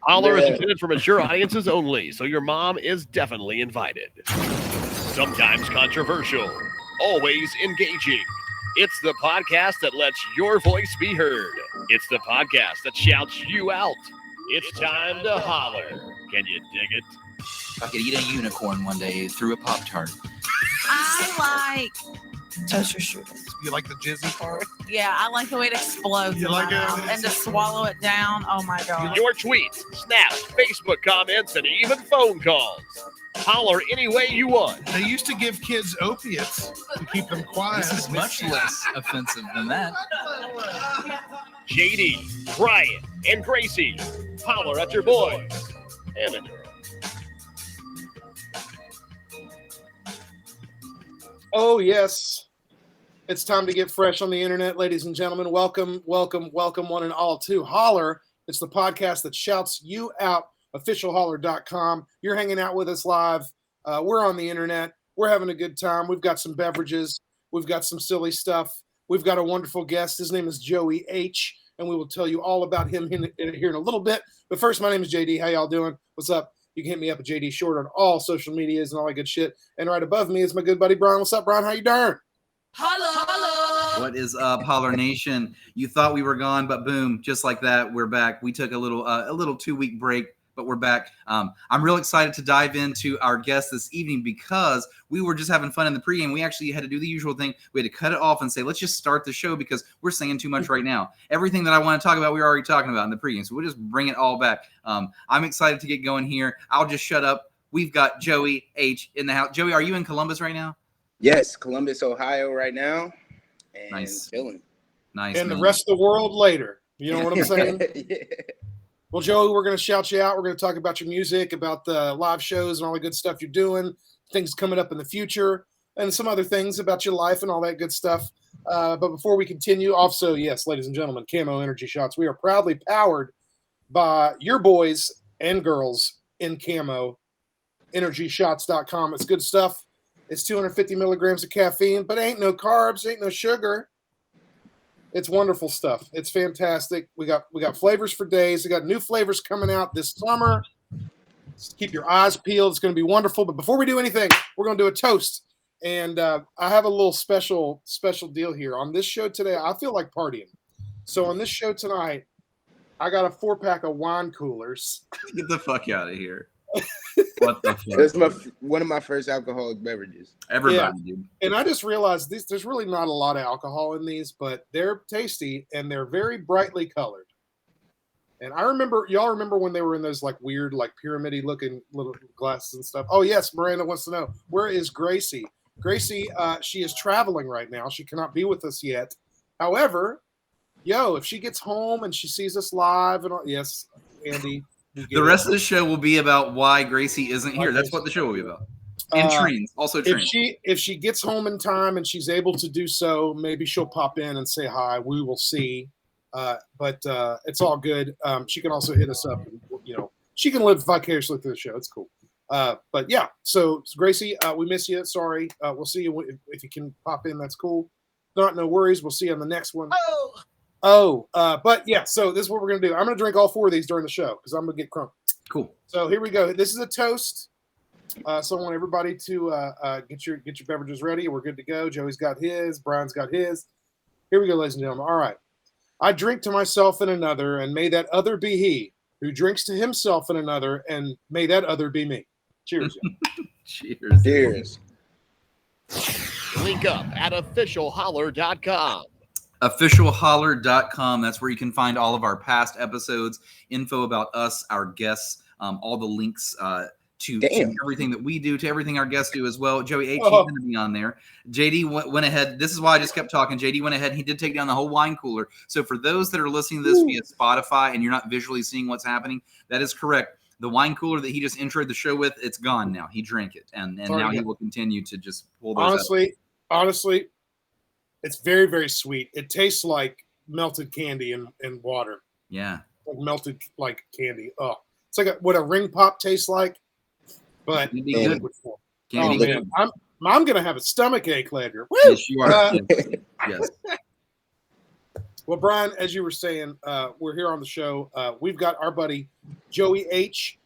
Holler is intended for mature audiences only, so your mom is definitely invited. Sometimes controversial, always engaging. It's the podcast that lets your voice be heard. It's the podcast that shouts you out. It's time to holler. Can you dig it? If I could eat a unicorn one day through a Pop-Tart. I like toaster strudels. You like the jizzy part? Yeah, I like the way it explodes You in like my it? mouth and to swallow it down. Oh my god. Your tweets, snaps, Facebook comments, and even phone calls. Holler any way you want. They used to give kids opiates to keep them quiet. This is much less offensive than that. JD, Brian, and Gracie. Holler at your boys and a girl. Oh, yes. It's time to get fresh on the internet, ladies and gentlemen. Welcome, welcome, welcome one and all to Holler. It's the podcast that shouts you out, officialholler.com. You're hanging out with us live. We're on the internet. We're having a good time. We've got some beverages. We've got some silly stuff. We've got a wonderful guest. His name is Joey Aich, and we will tell you all about him here in a little bit. But first, my name is JD. How y'all doing? What's up? You can hit me up at JD Short on all social medias and all that good shit. And right above me is my good buddy, Brian. What's up, Brian? How you doing? Hello. What is up, Holler Nation? You thought we were gone, but boom, just like that, we're back. We took a little 2-week break, but we're back. I'm real excited to dive into our guest this evening because we were just having fun in the pregame. We actually had to do the usual thing. We had to cut it off and say, let's just start the show because we're saying too much right now. Everything that I want to talk about, we were already talking about in the pregame. So we'll just bring it all back. I'm excited to get going here. I'll just shut up. We've got Joey Aich in the house. Joey, are you in Columbus right now? Yes, Columbus, Ohio right now. And Nice. chilling. Nice. And man. the rest of the world later. You know what I'm saying? Yeah. Well, Joey, we're going to shout you out. We're going to talk about your music, about the live shows and all the good stuff you're doing, things coming up in the future, and some other things about your life and all that good stuff. But before we continue, also, yes, ladies and gentlemen, Camo Energy Shots. We are proudly powered by your boys and girls in Camo, EnergyShots.com. It's good stuff. It's 250 milligrams of caffeine, but ain't no carbs, ain't no sugar. It's wonderful stuff. It's fantastic. We got flavors for days. We got new flavors coming out this summer. Just keep your eyes peeled. It's going to be wonderful. But before we do anything, we're going to do a toast. And I have a little special deal here. On this show today, I feel like partying. So on this show tonight, I got a 4-pack of wine coolers. Get the fuck out of here. What the fuck? That's one of my first alcoholic beverages. Everybody, dude. And I just realized there's really not a lot of alcohol in these, but they're tasty and they're very brightly colored. And y'all remember when they were in those like weird, like pyramid-y looking little glasses and stuff? Oh, yes. Miranda wants to know, where is Gracie? Gracie, she is traveling right now. She cannot be with us yet. However, if she gets home and she sees us live and all, yes, Andy. The rest of the show will be about why Gracie isn't here. That's what the show will be about. And trains, also trains. If she gets home in time and she's able to do so, maybe she'll pop in and say hi. We will see. But it's all good. She can also hit us up. And, she can live vicariously through the show. It's cool. But yeah, so Gracie, we miss you. Sorry. We'll see you if you can pop in. That's cool. No worries. We'll see you on the next one. But yeah, so this is what we're going to do. I'm going to drink all 4 of these during the show because I'm going to get crunk. Cool. So here we go. This is a toast. So I want everybody to get your beverages ready. We're good to go. Joey's got his. Brian's got his. Here we go, ladies and gentlemen. All right. I drink to myself and another, and may that other be he who drinks to himself and another, and may that other be me. Cheers. Cheers. Cheers. Link up at officialholler.com. Officialholler.com. That's where you can find all of our past episodes, info about us, our guests, all the links to everything that we do, to everything our guests do as well. Joey Aich, he's going to be on there. JD went ahead. This is why I just kept talking. JD went ahead. He did take down the whole wine cooler. So for those that are listening to this via Spotify and you're not visually seeing what's happening, that is correct. The wine cooler that he just introed the show with, it's gone now. He drank it. And now he will continue to just pull those Honestly, it's very, very sweet. It tastes like melted candy and water. Yeah. Like melted like candy. Oh, it's like what a ring pop tastes like. But good. Man, I'm gonna have a stomach ache later. Woo! Yes, you are. Yes. Well, Brian, as you were saying, we're here on the show. We've got our buddy Joey Aich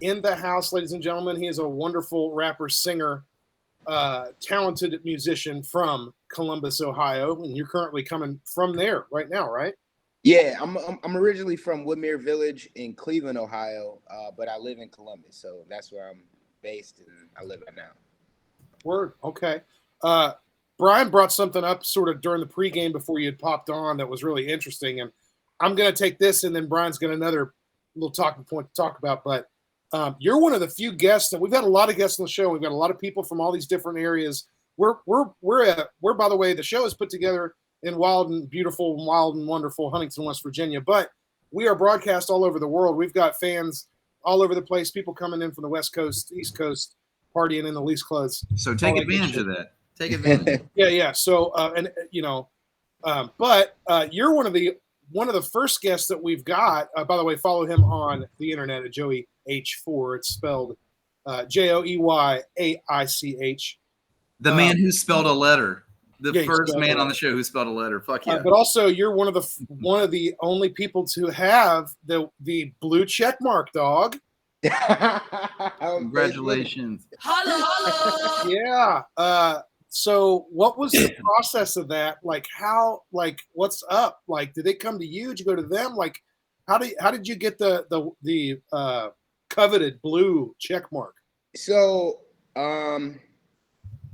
in the house, ladies and gentlemen. He is a wonderful rapper, singer, talented musician from Columbus, Ohio, and you're currently coming from there right now, right? Yeah, I'm originally from Woodmere Village in Cleveland, Ohio, but I live in Columbus, so that's where I'm based and I live right now. Word. Okay. Brian brought something up sort of during the pregame before you had popped on that was really interesting, and I'm going to take this, and then Brian's got another little talking point to talk about. But you're one of the few guests that we've had a lot of guests on the show. We've got a lot of people from all these different areas. We're by the way, the show is put together in wild and beautiful, wild and wonderful Huntington, West Virginia, but we are broadcast all over the world. We've got fans all over the place, people coming in from the West Coast, East Coast, partying in the Least Clubs. So take advantage of that. Take advantage. Yeah. So, but you're one of the first guests that we've got. By the way, follow him on the internet at Joey H4. It's spelled JoeyAich. The man who spelled a letter. The Yeah, first man on the show who spelled a letter. Fuck yeah. But also, you're one of the only people to have the blue check mark, dog. Congratulations. Holler. Yeah. So what was the process of that? Like how, like what's up? Like, did they come to you? Did you go to them? Like, how did you get the coveted blue check mark? So,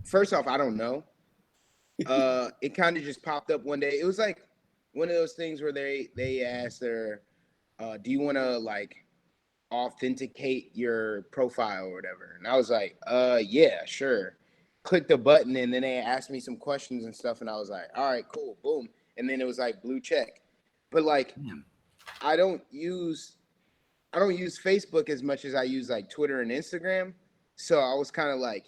first off, I don't know. It kind of just popped up one day. It was like one of those things where they asked her, do you want to like authenticate your profile or whatever? And I was like, yeah, sure. Click the button, and then they asked me some questions and stuff, and I was like, all right, cool, boom. And then it was like blue check. But like, I don't use Facebook as much as I use like Twitter and Instagram. So I was kind of like,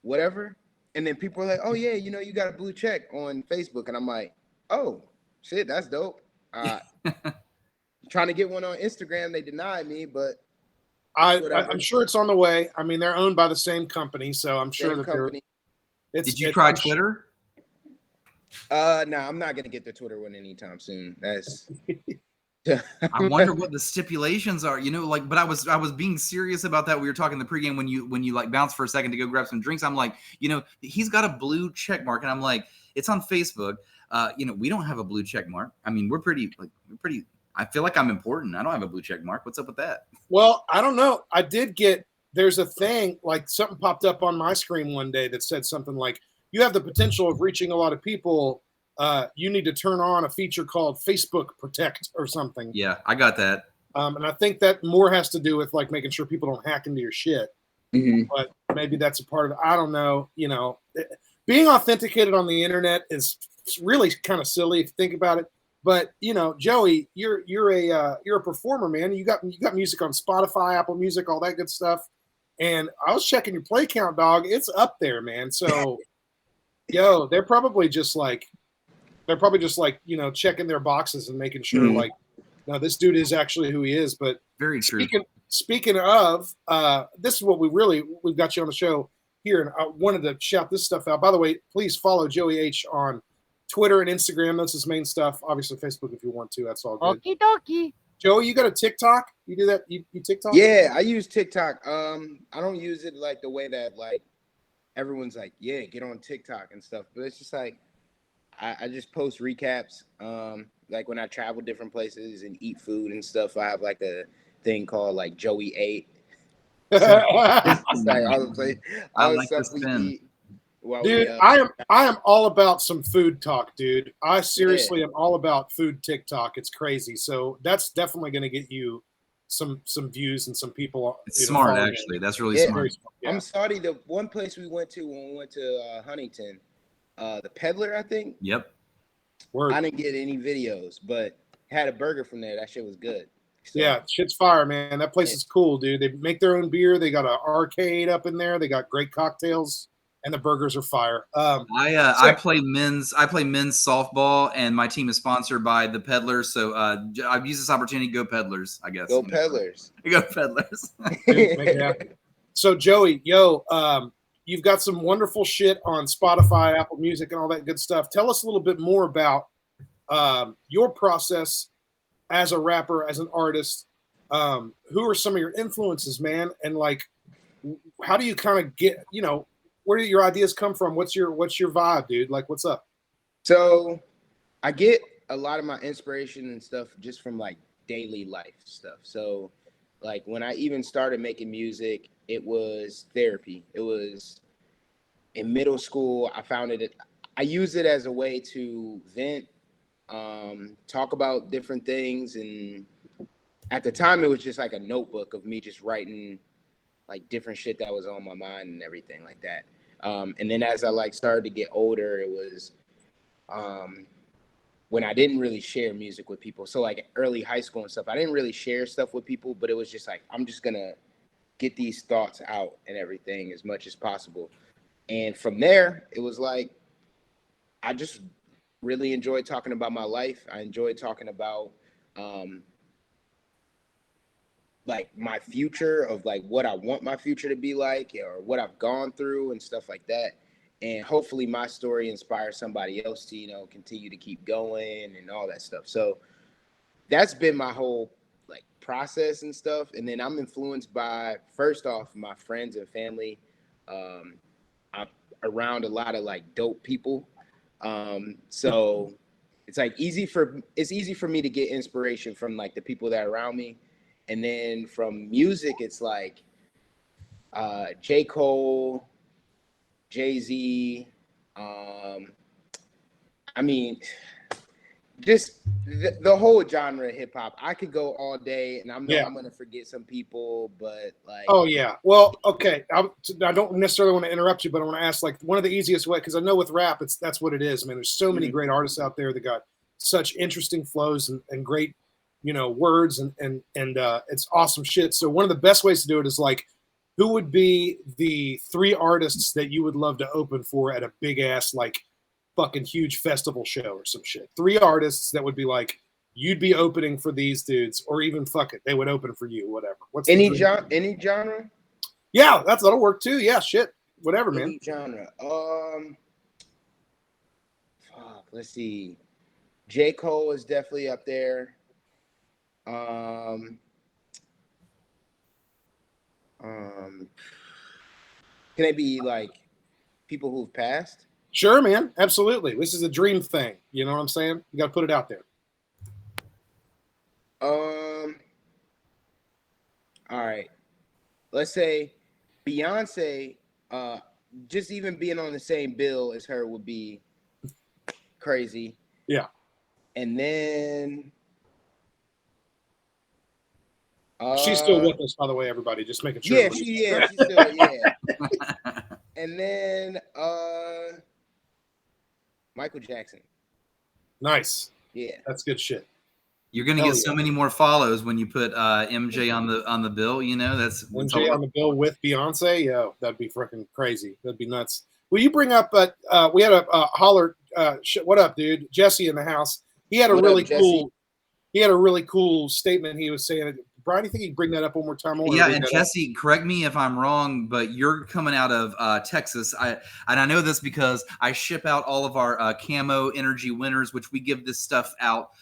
whatever. And then people were like, oh yeah, you got a blue check on Facebook. And I'm like, oh shit, that's dope. Trying to get one on Instagram. They denied me, but I'm sure it's on the way. I mean, they're owned by the same company, so I'm sure that Did you try Twitter? No, I'm not gonna get the Twitter one anytime soon. That's I wonder what the stipulations are. But I was being serious about that. We were talking the pregame when you like bounced for a second to go grab some drinks. I'm like, he's got a blue check mark, and I'm like, it's on Facebook. We don't have a blue check mark. I mean, we're pretty. I feel like I'm important. I don't have a blue check mark. What's up with that? Well, I don't know. I did get. There's a thing like something popped up on my screen one day that said something like, "You have the potential of reaching a lot of people. You need to turn on a feature called Facebook Protect or something." Yeah, I got that. And I think that more has to do with like making sure people don't hack into your shit. Mm-hmm. But maybe that's a part of it. I don't know. Being authenticated on the internet is really kind of silly if you think about it. But Joey, you're a performer, man. You got music on Spotify, Apple Music, all that good stuff. And I was checking your play count, dog. It's up there, man. So, they're probably just like, checking their boxes and making sure, like, no, this dude is actually who he is. But very true. Speaking of, this is what we've got you on the show here, and I wanted to shout this stuff out. By the way, please follow Joey H on Twitter and Instagram. That's his main stuff. Obviously, Facebook if you want to. That's all good. Okie dokie. Joey, you got a TikTok? You do that? You TikTok? Yeah, I use TikTok. I don't use it like the way that like everyone's like, yeah, get on TikTok and stuff. But it's just like I just post recaps. Like when I travel different places and eat food and stuff, I have like a thing called like Joey Ate. So it's like all the stuff we eat. Dude, I am all about some food talk, dude. I seriously am all about food TikTok. It's crazy. So that's definitely going to get you some views and some people. It's smart, actually. That's really smart. Yeah. I'm sorry. The one place we went to when we went to Huntington, the Peddler, I think. Yep. Word. I didn't get any videos, but had a burger from there. That shit was good. So, yeah, shit's fire, man. That place is cool, dude. They make their own beer. They got an arcade up in there. They got great cocktails. And the burgers are fire. I play men's softball, and my team is sponsored by the Peddlers. So I've used this opportunity. Go Peddlers, I guess. Go Peddlers. Go Peddlers. So Joey, you've got some wonderful shit on Spotify, Apple Music, and all that good stuff. Tell us a little bit more about your process as a rapper, as an artist. who are some of your influences, man? And like, how do you kind of get, where do your ideas come from? What's your vibe, dude? Like, what's up? So I get a lot of my inspiration and stuff just from like daily life stuff. So like when I even started making music, it was therapy. It was in middle school. I used it as a way to vent, talk about different things. And at the time it was just like a notebook of me just writing like different shit that was on my mind and everything like that. And then as I like started to get older, it was when I didn't really share music with people. So like early high school and stuff, I didn't really share stuff with people, but it was just like, I'm just gonna get these thoughts out and everything as much as possible. And from there, it was like, I just really enjoyed talking about my life. I enjoyed talking about like my future, of like what I want my future to be like, or what I've gone through and stuff like that. And hopefully my story inspires somebody else to, continue to keep going and all that stuff. So that's been my whole like process and stuff. And then I'm influenced by, first off, my friends and family. I'm around a lot of like dope people. So it's like easy for me to get inspiration from like the people that are around me. And then from music, it's like J. Cole, Jay-Z. I mean, just the whole genre of hip hop. I could go all day, and I'm going to forget some people, but like. Oh yeah. Well, okay. I don't necessarily want to interrupt you, but I want to ask like one of the easiest ways, because I know with rap, that's what it is. I mean, there's so many great artists out there that got such interesting flows and great, words and it's awesome shit. So one of the best ways to do it is like, who would be the 3 artists that you would love to open for at a big ass like fucking huge festival show or some shit? 3 artists that would be like, you'd be opening for these dudes, or even fuck it, they would open for you, whatever. What's any genre? Yeah, that'll work too. Yeah, shit, whatever, man. Any genre. Let's see. J. Cole is definitely up there. Can it be like people who've passed? Sure, man. Absolutely. This is a dream thing. You know what I'm saying? You got to put it out there. All right. Let's say Beyonce, just even being on the same bill as her would be crazy. Yeah. And then she's still with us, by the way, everybody. Just making sure. Yeah, she's still, yeah. And then Michael Jackson. Nice. Yeah. That's good shit. You're gonna get so many more follows when you put MJ on the bill. That's MJ on the bill with Beyonce. Yo, that'd be freaking crazy. That'd be nuts. Will you bring up? We had a Holler. What up, dude? Jesse in the house. He had a really cool statement. He was saying, Brian, do you think you can bring that up one more time? Yeah, and Jesse, correct me if I'm wrong, but you're coming out of Texas. I know this because I ship out all of our camo energy winners, which we give this stuff out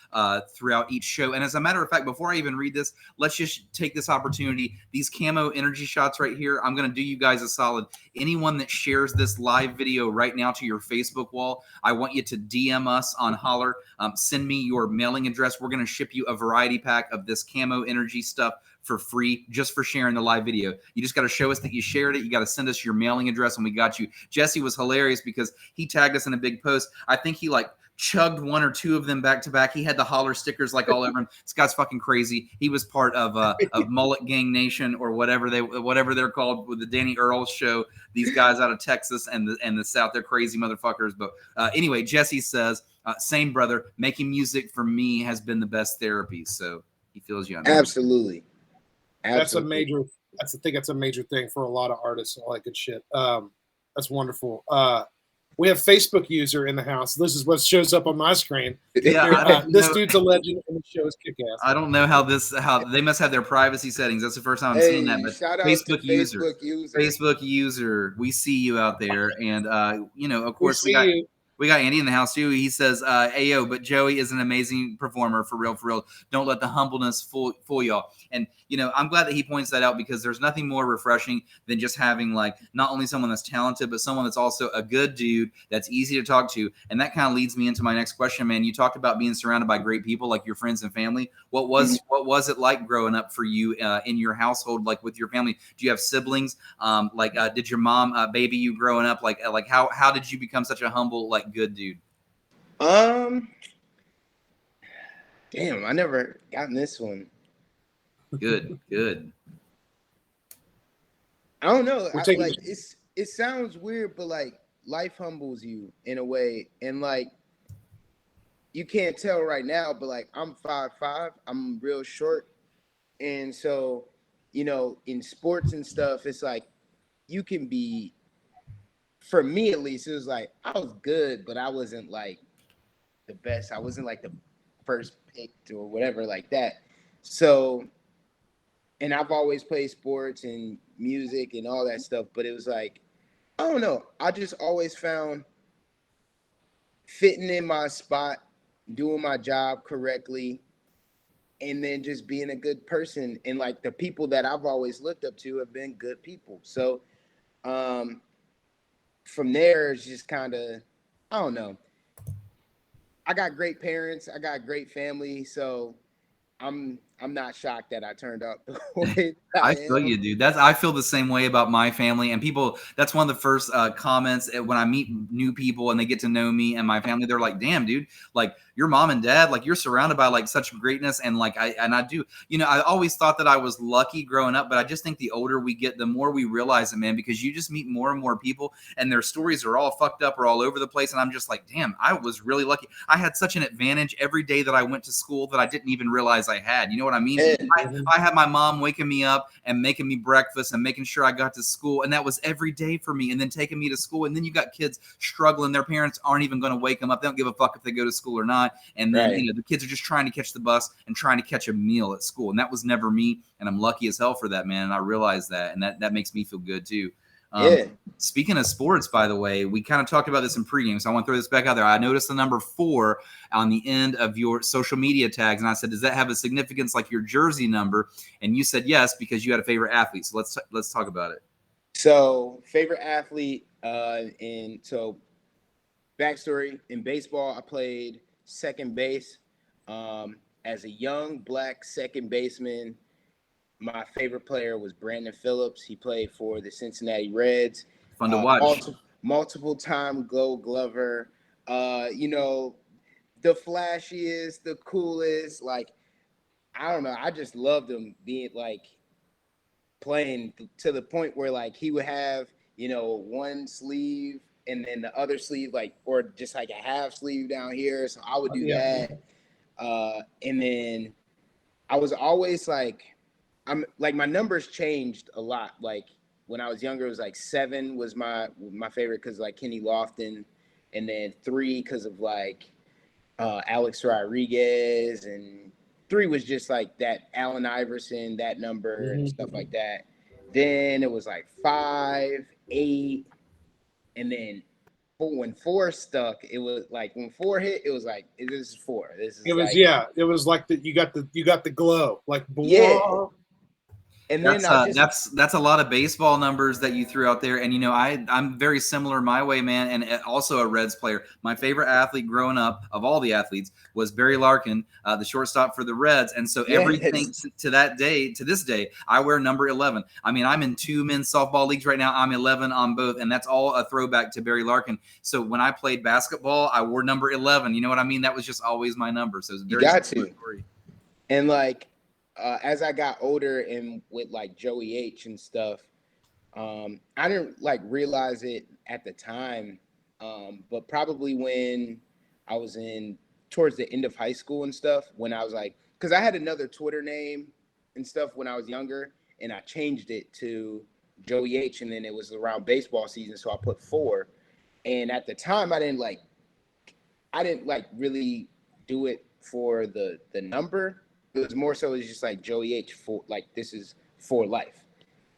throughout each show. And as a matter of fact, before I even read this, let's just take this opportunity. These camo energy shots right here, I'm going to do you guys a solid. Anyone that shares this live video right now to your Facebook wall, I want you to DM us on Holler. Send me your mailing address. We're going to ship you a variety pack of this camo energy stuff for free, just for sharing the live video. You just got to show us that you shared it. You got to send us your mailing address, and we got you. Jesse was hilarious because he tagged us in a big post. I think he like chugged 1 or 2 of them back to back. He had the Holler stickers like all over him. This guy's fucking crazy. He was part of Mullet Gang Nation, or whatever they're called, with the Danny Earl show. These guys out of Texas and the South, they're crazy motherfuckers. But anyway, Jesse says, same brother, making music for me has been the best therapy. So he feels you. Absolutely. That's a major. I think that's a major thing for a lot of artists and all that good shit. That's wonderful. We have Facebook user in the house. This is what shows up on my screen. Yeah, this dude's a legend, and the show is kick-ass. I don't know how they must have their privacy settings. That's the first time I'm seeing that. But shout out Facebook to user, Facebook user, we see you out there, and of course we We got Andy in the house too. He says, "Ayo, but Joey is an amazing performer for real, for real. Don't let the humbleness fool y'all." And I'm glad that he points that out, because there's nothing more refreshing than just having like not only someone that's talented, but someone that's also a good dude that's easy to talk to. And that kind of leads me into my next question, man. You talked about being surrounded by great people, like your friends and family. What was it like growing up for you in your household, like with your family? Do you have siblings? Did your mom baby you growing up? Like how did you become such a humble, like, good dude? Damn, I never gotten this one. Good. I don't know. It sounds weird, but like life humbles you in a way, and like you can't tell right now, but like I'm 5'5", I'm real short, and so in sports and stuff, it's like you can be. For me at least, it was like I was good, but I wasn't like the best. I wasn't like the first picked or whatever like that. So, and I've always played sports and music and all that stuff, but it was like, I don't know. I just always found fitting in my spot, doing my job correctly, and then just being a good person. And like the people that I've always looked up to have been good people. So from there, it's just kind of, I don't know. I got great parents. I got great family. So I'm not shocked that I turned out the way I feel you, dude. I feel the same way about my family and people. That's one of the first comments when I meet new people and they get to know me and my family. They're like, "Damn, dude! Like your mom and dad, like you're surrounded by like such greatness." And like I do. I always thought that I was lucky growing up, but I just think the older we get, the more we realize it, man. Because you just meet more and more people, and their stories are all fucked up or all over the place. And I'm just like, "Damn, I was really lucky. I had such an advantage every day that I went to school that I didn't even realize I had." You know what I mean? Yeah. I had my mom waking me up and making me breakfast and making sure I got to school. And that was every day for me. And then taking me to school. And then you got kids struggling. Their parents aren't even going to wake them up. They don't give a fuck if they go to school or not. And then, Right. The kids are just trying to catch the bus and trying to catch a meal at school. And that was never me. And I'm lucky as hell for that, man. And I realize that. And that makes me feel good too. Yeah. Speaking of sports, by the way, we kind of talked about this in pregame, so I want to throw this back out there. I noticed the number 4 on the end of your social media tags, and I said, "Does that have a significance like your jersey number?" And you said yes because you had a favorite athlete. So let's talk about it. So favorite athlete, and so backstory in baseball, I played second base. As a young black second baseman, my favorite player was Brandon Phillips. He played for the Cincinnati Reds. Fun to watch. Multiple time Gold Glover. The flashiest, the coolest. Like, I don't know. I just loved him being like playing to the point where like he would have, one sleeve and then the other sleeve, like, or just like a half sleeve down here. So I would do that. And then I was always like, I'm like, my numbers changed a lot. Like when I was younger, it was like 7 was my favorite because like Kenny Lofton, and then 3 because of like Alex Rodriguez, and 3 was just like that Allen Iverson, that number and stuff like that. Then it was like 5, 8, and then when 4 stuck, it was like when 4 hit, it was like this is 4. This is it was like, it was like that. You got the glow, like yeah. And then that's a lot of baseball numbers that you threw out there. And, I'm very similar my way, man. And also a Reds player. My favorite athlete growing up of all the athletes was Barry Larkin, the shortstop for the Reds. And so everything to this day, I wear number 11. I mean, I'm in 2 men's softball leagues right now. I'm 11 on both. And that's all a throwback to Barry Larkin. So when I played basketball, I wore number 11. You know what I mean? That was just always my number. So it was very story. And like, as I got older and with like Joey Aich and stuff, I didn't like realize it at the time, but probably when I was towards the end of high school and stuff, when I was like, because I had another Twitter name and stuff when I was younger, and I changed it to Joey Aich, and then it was around baseball season, so I put 4. And at the time, I didn't really do it for the number. It was more so it's just like Joey H for like this is for life.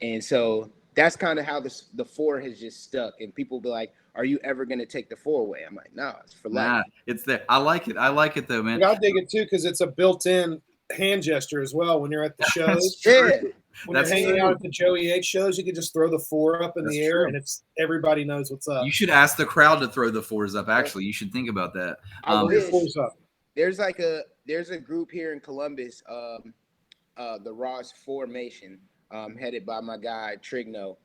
And so that's kind of how the 4 has just stuck. And people be like, "Are you ever gonna take the 4 away?" I'm like, "No, it's for life." Nah, it's there. I like it. I like it though, man. I dig it too because it's a built-in hand gesture as well. When you're at the shows, Yeah. when you're hanging out at the Joey Aich shows, you can just throw the 4 up in That's the air, true. and it's everybody knows what's up. You should ask the crowd to throw the 4s up. Actually, you should think about that. I Throw your wish. 4s up. There's a group here in Columbus, the Ross Formation, headed by my guy Trigno.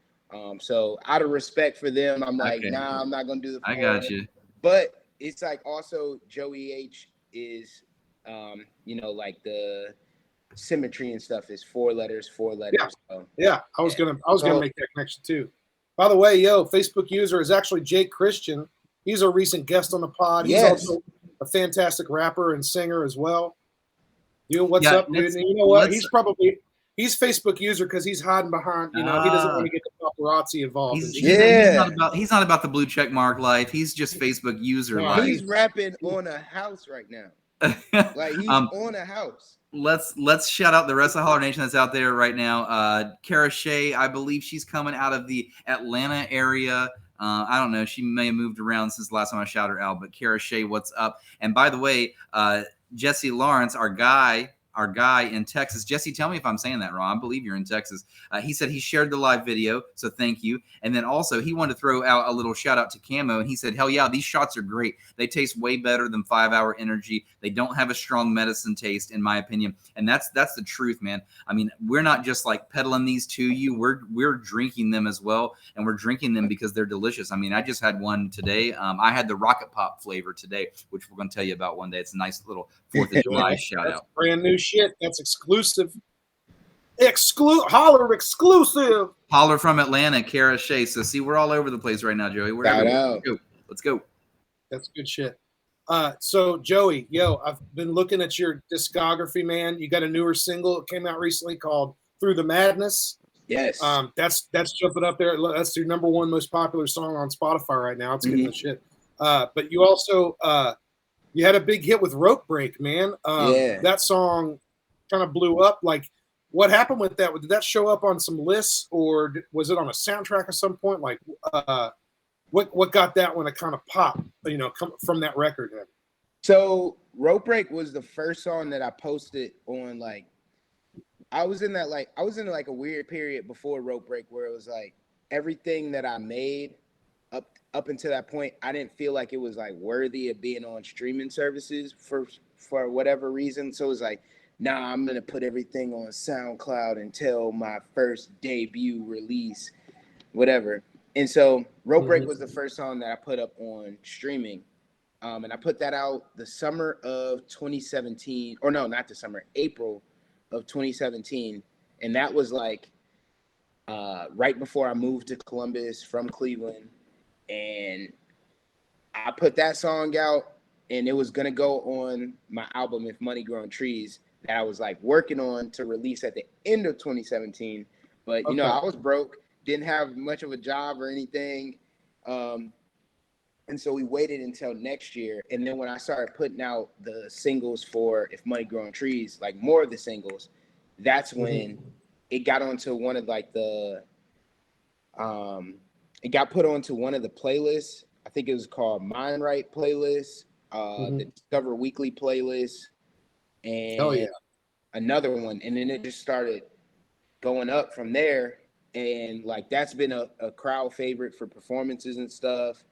So out of respect for them, I'm like, Okay. nah, I'm not gonna do the 4. I got you. But it's like also Joey H is, like the symmetry and stuff is 4 letters. Yeah. So. Yeah, I was gonna make that connection too. By the way, Facebook user is actually Jake Christian. He's a recent guest on the pod. He's also a fantastic rapper and singer as well. What's up, dude? And you know what? He's Facebook user because he's hiding behind. He doesn't want to get the paparazzi involved. He's not about the blue check mark life. He's just Facebook user life. He's rapping on a house right now. Like he's on a house. Let's shout out the rest of Holler Nation that's out there right now. Kara Shea, I believe she's coming out of the Atlanta area. I don't know. She may have moved around since the last time I shouted her out. But Kara Shea, what's up? And by the way, Jesse Lawrence, our guy in Texas. Jesse, tell me if I'm saying that wrong. I believe you're in Texas. He said he shared the live video, so thank you. And then also he wanted to throw out a little shout out to Camo, and he said, hell yeah, these shots are great. They taste way better than 5 Hour Energy. They don't have a strong medicine taste, in my opinion. And that's the truth, man. I mean, we're not just like peddling these to you. We're drinking them as well, and we're drinking them because they're delicious. I mean, I just had one today. I had the Rocket Pop flavor today, which we're going to tell you about one day. It's a nice little 4th of July shout out. Brand new shit. That's exclusive. Holler exclusive. Holler from Atlanta, Kara Shea. So see, we're all over the place right now, Joey. Let's go. That's good shit. So Joey, I've been looking at your discography, man. You got a newer single that came out recently called Through the Madness. Yes. That's jumping up there. That's your number 1 most popular song on Spotify right now. It's getting the shit. But you also you had a big hit with Rope Break, man. That song kind of blew up. Like, what happened with that? Did that show up on some lists, or was it on a soundtrack at some point? Like, what got that one to kind of pop? Come from that record. Then? So Rope Break was the first song that I posted on. Like, I was in like a weird period before Rope Break where it was like everything that I made up until that point, I didn't feel like it was like worthy of being on streaming services for whatever reason. So it was like, nah, I'm gonna put everything on SoundCloud until my first debut release, whatever. And so Rope Break was the first song that I put up on streaming. And I put that out the summer of 2017, or no, not the summer, April of 2017. And that was like right before I moved to Columbus from Cleveland. And I put that song out, and it was gonna go on my album If Money Grow on Trees that I was like working on to release at the end of 2017. But I was broke, didn't have much of a job or anything. And so we waited until next year. And then when I started putting out the singles for If Money Grow on Trees, like more of the singles, that's when it got onto one of like the it got put onto one of the playlists. I think it was called Mind Right playlist, the Discover Weekly playlist, and another one. And then it just started going up from there. And like that's been a crowd favorite for performances and stuff.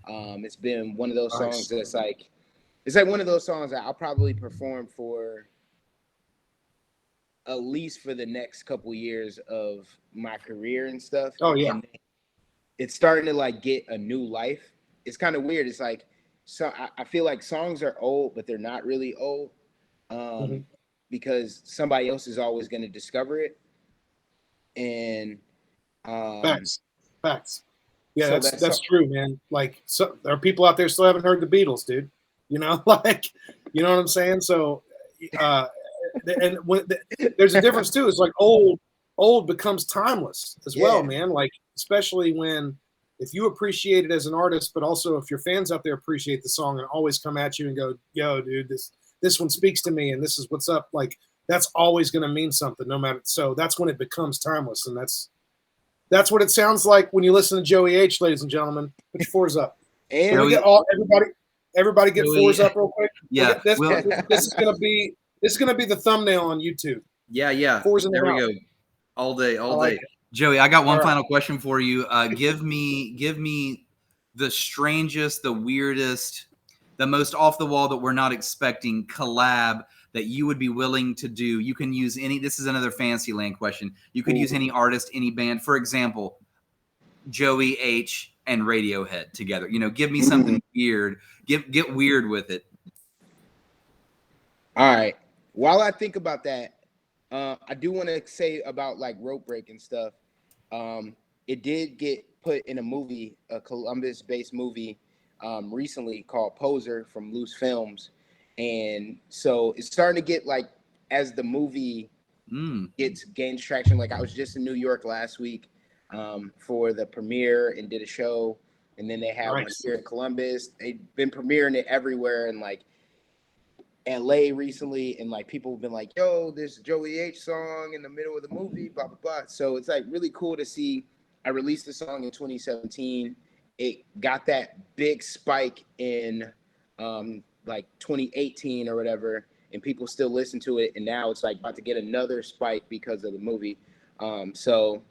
It's been one of those songs that's like, it's like one of those songs that I'll probably perform for at least for the next couple years of my career and stuff. And it's starting to like get a new life. It's kind of weird. It's like, so I feel like songs are old, but they're not really old because somebody else is always going to discover it. And facts. Yeah, so that's true, man. Like, so there are people out there still haven't heard the Beatles, dude. Like, you know what I'm saying? So, and there's a difference too. It's like old becomes timeless as well, man. Like, especially if you appreciate it as an artist, but also if your fans out there appreciate the song and always come at you and go, yo, dude, this one speaks to me and this is what's up. Like, that's always going to mean something no matter. So that's when it becomes timeless. And That's what it sounds like when you listen to Joey H, ladies and gentlemen. Put your fours up. And Can we get everybody get Joey- fours up real quick? Yeah, This is gonna be the thumbname on YouTube. yeah. Fours in the There we house. go. All day, all I day. like it. Joey, I got one All right. final question for you. Give me the strangest, the weirdest, the most off the wall that we're not expecting collab that you would be willing to do. You can use any. This is another Fantasyland question. You could use any artist, any band. For example, Joey H and Radiohead together. Give me something weird. Get weird with it. all right. While I think about that, I do want to say about like rope break and stuff. It did get put in a movie, a Columbus-based movie, recently called Poser from Loose Films, and so it's starting to get like as the movie gains traction. Like I was just in New York last week for the premiere and did a show, and then they had one here in Columbus. They've been premiering it everywhere, and like LA recently, and like people have been like, yo, this Joey H song in the middle of the movie, blah blah blah. So it's like really cool to see. I released the song in 2017. It got that big spike in like 2018 or whatever, and people still listen to it, and now it's like about to get another spike because of the movie. So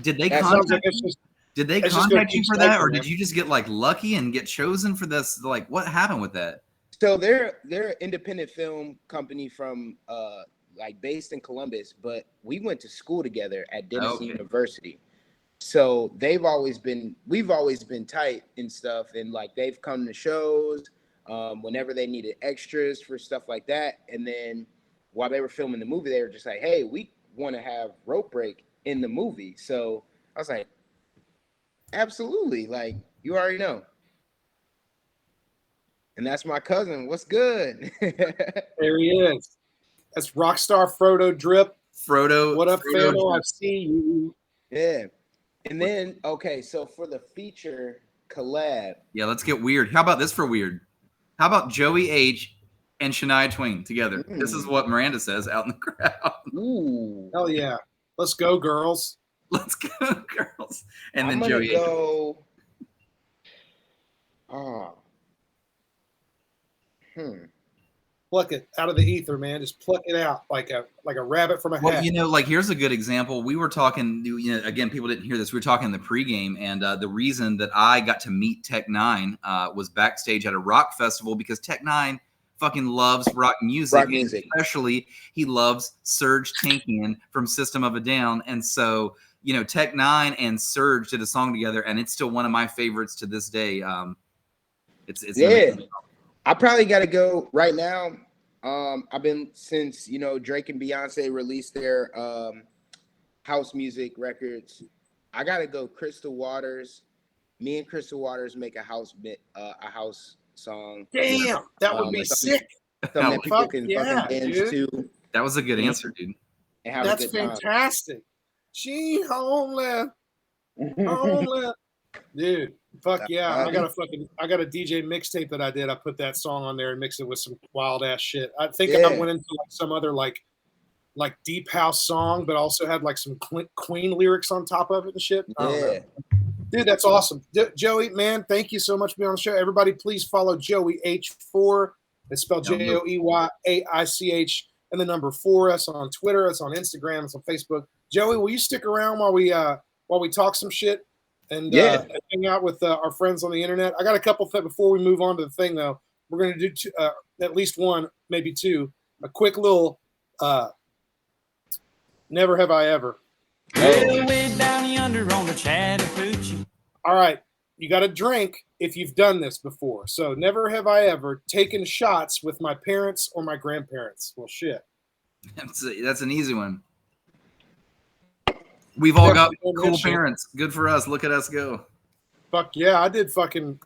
Did they That sounds contact like it's just Did they it's just gonna contact you keep for that, or cycling, did man. you just get like lucky and get chosen for this? Like, what happened with that? So they're an independent film company from like based in Columbus, but we went to school together at Denison University. So we've always been tight and stuff, and like they've come to shows whenever they needed extras for stuff like that. And then while they were filming the movie, they were just like, "Hey, we want to have rope break in the movie." So I was like, "Absolutely!" Like you already know. And that's my cousin. What's good? There he is. That's Rockstar Frodo Drip. Frodo. What up, Frodo famo? I Drip. see you. Yeah. And then, okay, so for the feature collab. Yeah, let's get weird. How about this for weird? How about Joey H and Shania Twain together? This is what Miranda says out in the crowd. Ooh. Hell yeah. Let's go, girls. Let's go, girls. And I'm then gonna Joey go. Pluck it out of the ether, man. Just pluck it out like a rabbit from a Well, hat. like here's a good example. We were talking, again, people didn't hear this. We were talking in the pregame, and the reason that I got to meet Tech Nine was backstage at a rock festival because Tech Nine fucking loves rock music. Rock music. Especially, he loves Serge Tankian from System of a Down. And so, Tech Nine and Serge did a song together, and it's still one of my favorites to this day. It's amazing. I probably got to go right now. I've been since Drake and Beyonce released their house music records. I gotta go. Crystal Waters. Me and Crystal Waters make a house song. Damn, that would be sick. Something that people can fucking dance to. That was a good answer, dude. That's fantastic. She homely. Dude, fuck yeah. I got a DJ mixtape that I did. I put that song on there and mixed it with some wild ass shit. I think I went into like some other like deep house song, but also had like some Queen lyrics on top of it and shit. Yeah. Dude, that's awesome. Joey, man, thank you so much for being on the show. Everybody, please follow Joey H4. It's spelled JoeyAich and the number 4. Us on Twitter. It's on Instagram. It's on Facebook. Joey, will you stick around while we talk some shit and hang out with our friends on the internet? I got a couple things before we move on to the thing, though. We're going to do at least one, maybe two. A quick little Never Have I Ever. Way down yonder on the Chattahoochee. All right, you got to drink if you've done this before. So never have I ever taken shots with my parents or my grandparents. Well, shit. That's an easy one. We've all got cool parents. Good for us. Look at us go. Fuck yeah, I did fucking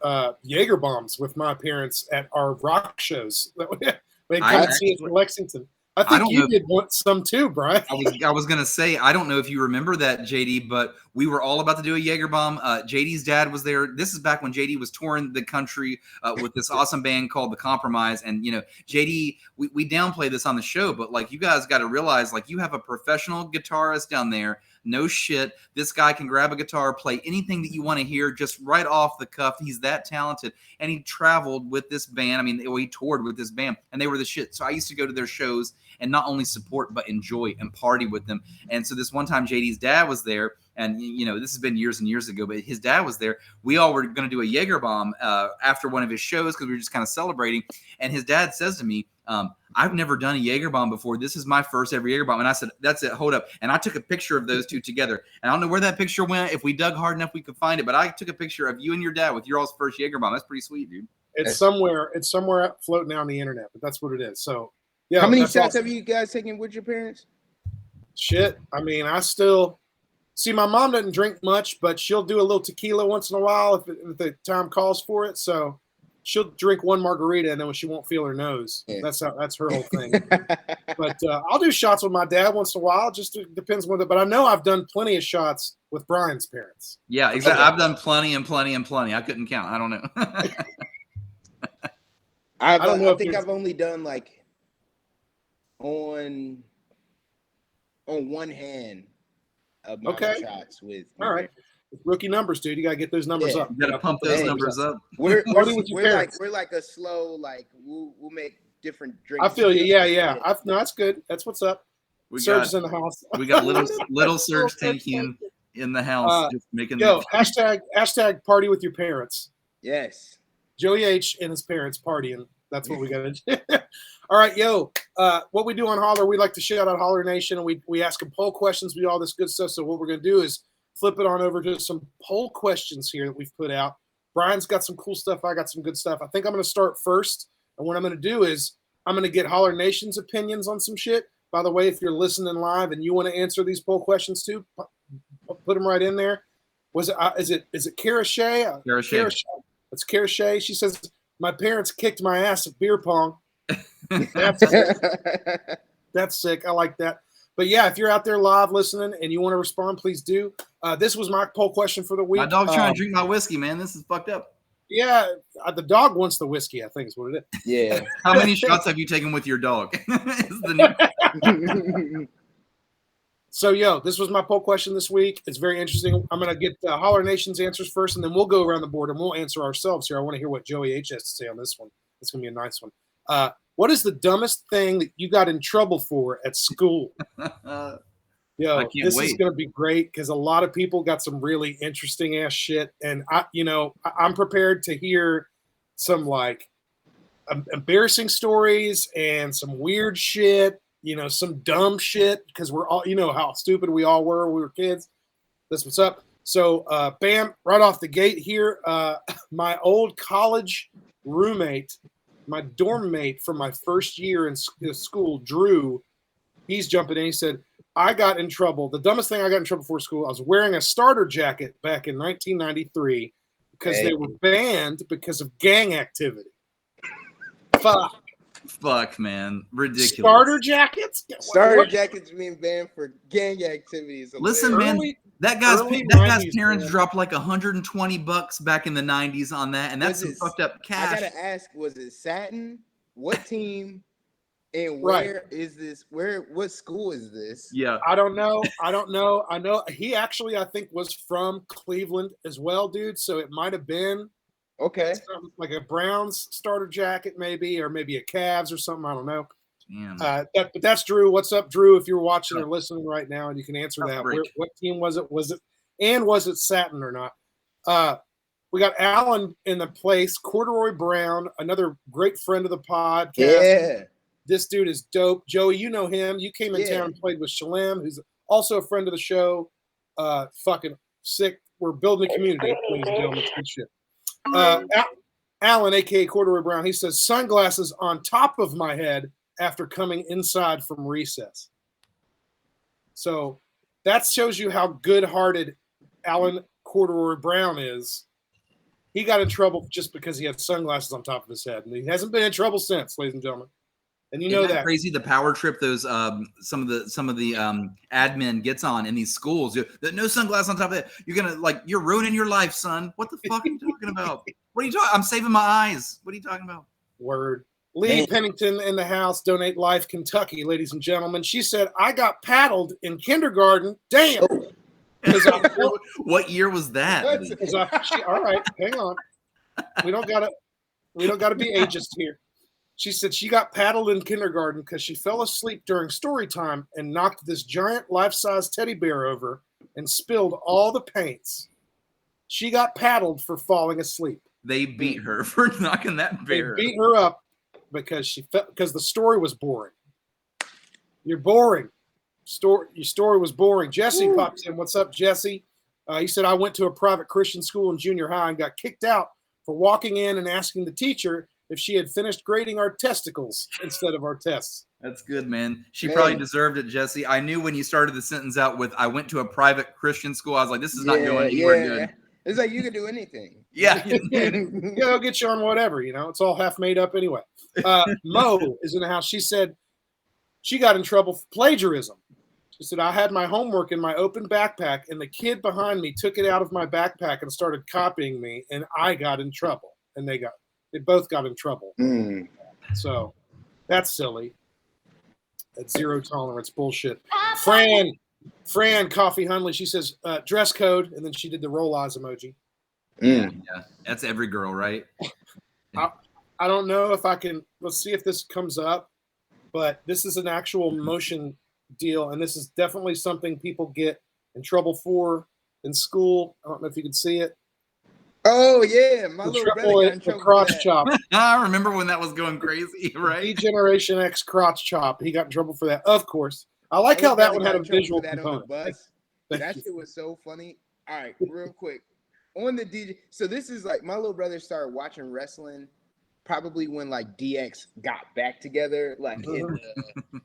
Jaeger bombs with my parents at our rock shows. They come and see us in Lexington. I think don't you know. did want some too, Brian. I was gonna say, I don't know if you remember that, JD, but we were all about to do a Jaeger bomb. JD's dad was there. This is back when JD was touring the country with this awesome band called The Compromise. And JD, we downplay this on the show, but like, you guys got to realize, like, you have a professional guitarist down there. No shit. This guy can grab a guitar, play anything that you want to hear just right off the cuff. He's that talented. And he traveled with this band. I mean, he toured with this band, and they were the shit. So I used to go to their shows and not only support, but enjoy and party with them. And so this one time, JD's dad was there, and this has been years and years ago, but his dad was there. We all were going to do a Jaeger bomb after one of his shows because we were just kind of celebrating. And his dad says to me, I've never done a Jaeger bomb before. This is my first ever Jaeger bomb. And I said, that's it. Hold up. And I took a picture of those two together. And I don't know where that picture went. If we dug hard enough, we could find it. But I took a picture of you and your dad with your all's first Jaeger bomb. That's pretty sweet, dude. It's somewhere floating out on the internet, but that's what it is. So, yeah. How many that's shots awesome. have you guys taken with your parents? Shit. I mean, I still see my mom doesn't drink much, but she'll do a little tequila once in a while if the time calls for it. So she'll drink one margarita and then she won't feel her nose. Yeah. That's her whole thing. But I'll do shots with my dad once in a while. Just depends whether. But I know I've done plenty of shots with Brian's parents. Yeah, exactly. I've done plenty and plenty and plenty. I couldn't count. I don't know. I think I've only done like on one hand of my shots with. All right. Rookie numbers, dude. You gotta get those numbers up. You gotta pump those numbers up. We're like a slow, like we'll make different drinks. I feel you. Yeah. No, that's good. That's what's up. Serge is in the house. We got little Serge Tankian in the house, just making. Hashtag party with your parents. Yes. Joey Aich and his parents partying. That's what we gotta do. All right, what we do on Holler, we like to shout out Holler Nation, and we ask them poll questions, we do all this good stuff. So what we're gonna do is flip it on over to some poll questions here that we've put out. Brian's got some cool stuff. I got some good stuff. I think I'm going to start first. And what I'm going to do is I'm going to get Holler Nation's opinions on some shit. By the way, if you're listening live and you want to answer these poll questions too, put them right in there. Is it Kara Shea? Kara Shea. It's Kara Shea. She says, my parents kicked my ass at beer pong. That's sick. I like that. But yeah, if you're out there live listening and you want to respond, please do. This was my poll question for the week. My dog's trying to drink my whiskey, man. This is fucked up. Yeah, the dog wants the whiskey, I think is what it is. Yeah. How many shots have you taken with your dog? So, this was my poll question this week. It's very interesting. I'm going to get Holler Nation's answers first, and then we'll go around the board and we'll answer ourselves here. I want to hear what Joey H has to say on this one. It's going to be a nice one. What is the dumbest thing that you got in trouble for at school? This is going to be great because a lot of people got some really interesting ass shit. And I'm prepared to hear some like embarrassing stories and some weird shit, some dumb shit because we're all, how stupid we all were when we were kids. That's what's up. So, bam, right off the gate here, my old college roommate, my dorm mate from my first year in school, Drew, he's jumping in. He said, I got in trouble. The dumbest thing I got in trouble for school, I was wearing a starter jacket back in 1993 because they were banned because of gang activity. Fuck, man. Ridiculous. Starter jackets? Starter jackets being banned for gang activities. Listen, man, that guy's parents dropped like $120 back in the 90s on that, and that's some fucked up cash. I gotta ask, was it Satin? What team? And where is this? What school is this? Yeah. I don't know. I know he actually, I think, was from Cleveland as well, dude. So it might have been like a Browns starter jacket, maybe, or maybe a Cavs or something. I don't know. But that's Drew. What's up, Drew? If you're watching or listening right now, and you can answer that. What team was it? Was it Satin or not? We got Alan in the place. Corduroy Brown, another great friend of the podcast. Yeah. This dude is dope. Joey, you know him. You came in town and played with Shalem, who's also a friend of the show. Fucking sick. We're building a community, ladies and gentlemen. It's good shit. Alan, a.k.a. Corduroy Brown, he says, sunglasses on top of my head after coming inside from recess. So that shows you how good-hearted Alan Corduroy Brown is. He got in trouble just because he had sunglasses on top of his head, and he hasn't been in trouble since, ladies and gentlemen. And you Isn't know that that. crazy, the power trip those some of the admin gets on in these schools. No sunglasses on top of it. You're ruining your life, son. What the fuck are you talking about? What are you talking? I'm saving my eyes. What are you talking about? Word. Lee Pennington in the house, Donate Life Kentucky, ladies and gentlemen. She said, I got paddled in kindergarten. Damn. What year was that? All right, hang on. We don't gotta be ageist here. She said she got paddled in kindergarten because she fell asleep during story time and knocked this giant life-size teddy bear over and spilled all the paints. She got paddled for falling asleep. They beat her for knocking that bear. They beat her up because because the story was boring. You're boring. Your story was boring. Jesse pops in. What's up, Jesse? He said, I went to a private Christian school in junior high and got kicked out for walking in and asking the teacher if she had finished grading our testicles instead of our tests. That's good, man. She probably deserved it, Jesse. I knew when you started the sentence out with, I went to a private Christian school, I was like, this is not going anywhere good. It's like you can do anything. Yeah. I'll get you on whatever, It's all half made up anyway. Mo is in the house. She said she got in trouble for plagiarism. She said, I had my homework in my open backpack, and the kid behind me took it out of my backpack and started copying me, and I got in trouble. And they both got in trouble. So that's silly. That's zero tolerance bullshit. Fran Coffee Hunley, she says, dress code, and then she did the roll eyes emoji. Yeah, that's every girl, right? I don't know if I can. Let's see if this comes up, but this is an actual motion deal, and this is definitely something people get in trouble for in school. I don't know if you can see it. Oh yeah, my little brother got in trouble crotch for that. chop. I remember when that was going crazy, right? Generation X crotch chop. He got in trouble for that, of course. I like how that one had a visual component. That shit was so funny. All right, real quick. On the DJ, so this is like my little brother started watching wrestling probably when like DX got back together, like in the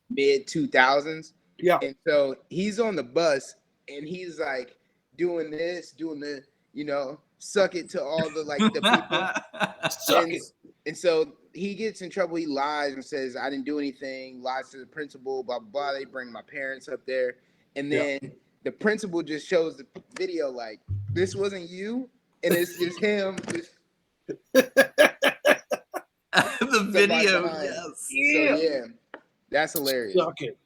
mid 2000s. Yeah. And so he's on the bus and he's like doing the, suck it to all the like the people. And so he gets in trouble. He lies and says, I didn't do anything, lies to the principal, blah, blah, blah. They bring my parents up there. And then the principal just shows the video like, this wasn't you. And it's just him. The video, yes. So, yeah, that's hilarious. Suck it.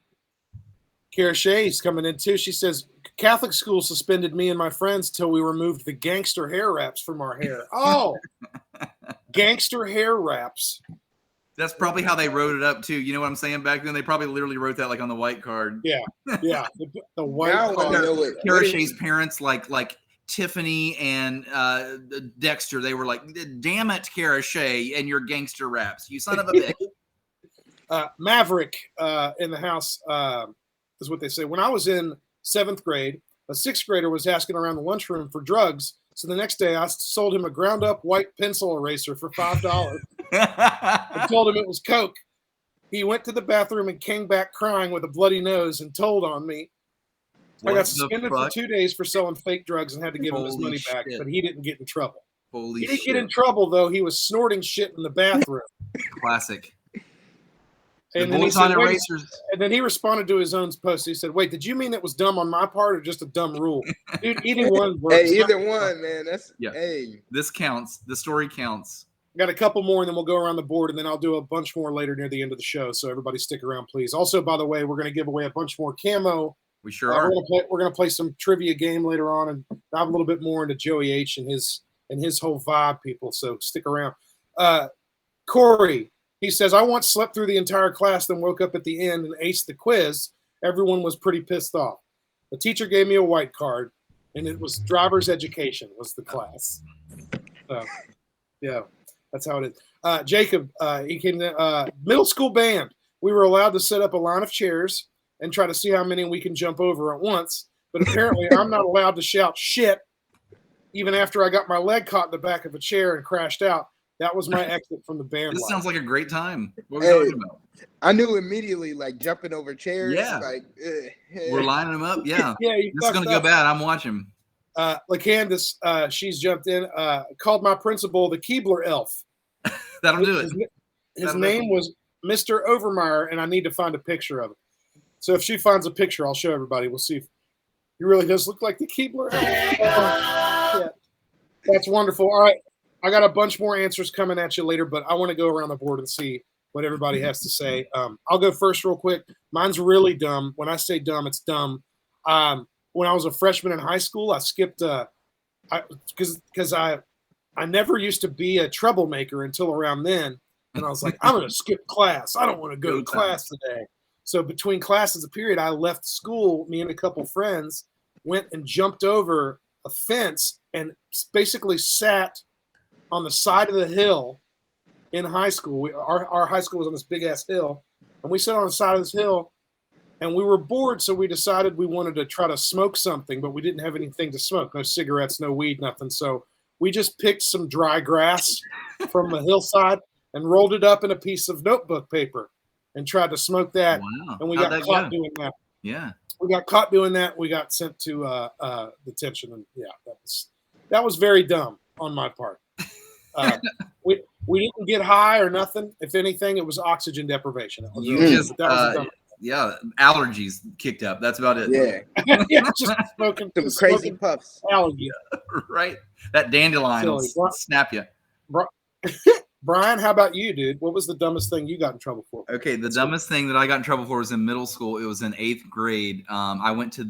Kara Shea's coming in too. She says, Catholic school suspended me and my friends till we removed the gangster hair wraps from our hair. Oh, gangster hair wraps. That's probably how they wrote it up too. You know what I'm saying? Back then, they probably literally wrote that like on the white card. Yeah. The white card. Kara Shea's parents, like Tiffany and Dexter, they were like, damn it, Kara Shea and your gangster raps, you son of a bitch. Maverick in the house is what they say. When I was in 7th grade, a 6th grader was asking around the lunchroom for drugs. So the next day I sold him a ground up white pencil eraser for $5. I told him it was Coke. He went to the bathroom and came back crying with a bloody nose and told on me. I got suspended for 2 days for selling fake drugs and had to give him his money back, but he didn't get in trouble. He didn't get in trouble, though. He was snorting shit in the bathroom. Classic. And then, and then he responded to his own post. He said, wait, did you mean it was dumb on my part or just a dumb rule? Dude, either one works. Hey, either one, man. Hey. This counts. The story counts. Got a couple more, and then we'll go around the board, and then I'll do a bunch more later near the end of the show. So everybody stick around, please. Also, by the way, we're going to give away a bunch more camo. We sure are. We're going to play some trivia game later on and dive a little bit more into Joey Aich and his whole vibe, people. So stick around. Corey, he says, I once slept through the entire class, then woke up at the end and aced the quiz. Everyone was pretty pissed off. The teacher gave me a white card, and it was driver's education was the class. So, yeah, that's how it is. Jacob, he came to middle school band. We were allowed to set up a line of chairs and try to see how many we can jump over at once. But apparently I'm not allowed to shout shit even after I got my leg caught in the back of a chair and crashed out. That was my exit from the band. This sounds like a great time. What are we talking about? I knew immediately, like jumping over chairs. Yeah. Like, we're lining them up. Yeah. Yeah. This is going to go bad. I'm watching. LaCandace, she's jumped in, called my principal the Keebler elf. That'll do it. His name was Mr. Overmeyer, and I need to find a picture of it. So if she finds a picture, I'll show everybody. We'll see if he really does look like the Keebler. Yeah. That's wonderful. All right. I got a bunch more answers coming at you later, but I want to go around the board and see what everybody has to say. I'll go first real quick. Mine's really dumb. When I say dumb, it's dumb. When I was a freshman in high school, I skipped because I never used to be a troublemaker until around then. And I was like, I'm going to skip class. I don't want to go to class today. So between classes, a period, I left school, me and a couple friends went and jumped over a fence and basically sat on the side of the hill in high school. Our high school was on this big ass hill, and we sat on the side of this hill, and we were bored, so we decided we wanted to try to smoke something, but we didn't have anything to smoke. No cigarettes, no weed, nothing. So we just picked some dry grass from the hillside and rolled it up in a piece of notebook paper and tried to smoke that. Wow. And we How'd got that caught go? doing that. Yeah. We got caught doing that. We got sent to detention, and yeah, that was very dumb on my part. We didn't get high or nothing. If anything, it was oxygen deprivation. That was You really- just, that was dumb. yeah, allergies kicked up. That's about it. Yeah. Yeah, just smoking Some just crazy smoking puffs. allergy. Right. That dandelion will Silly. snap you. Brian, how about you, dude? What was the dumbest thing you got in trouble for? Okay, the dumbest thing that I got in trouble for was in middle school. It was in 8th grade. I went to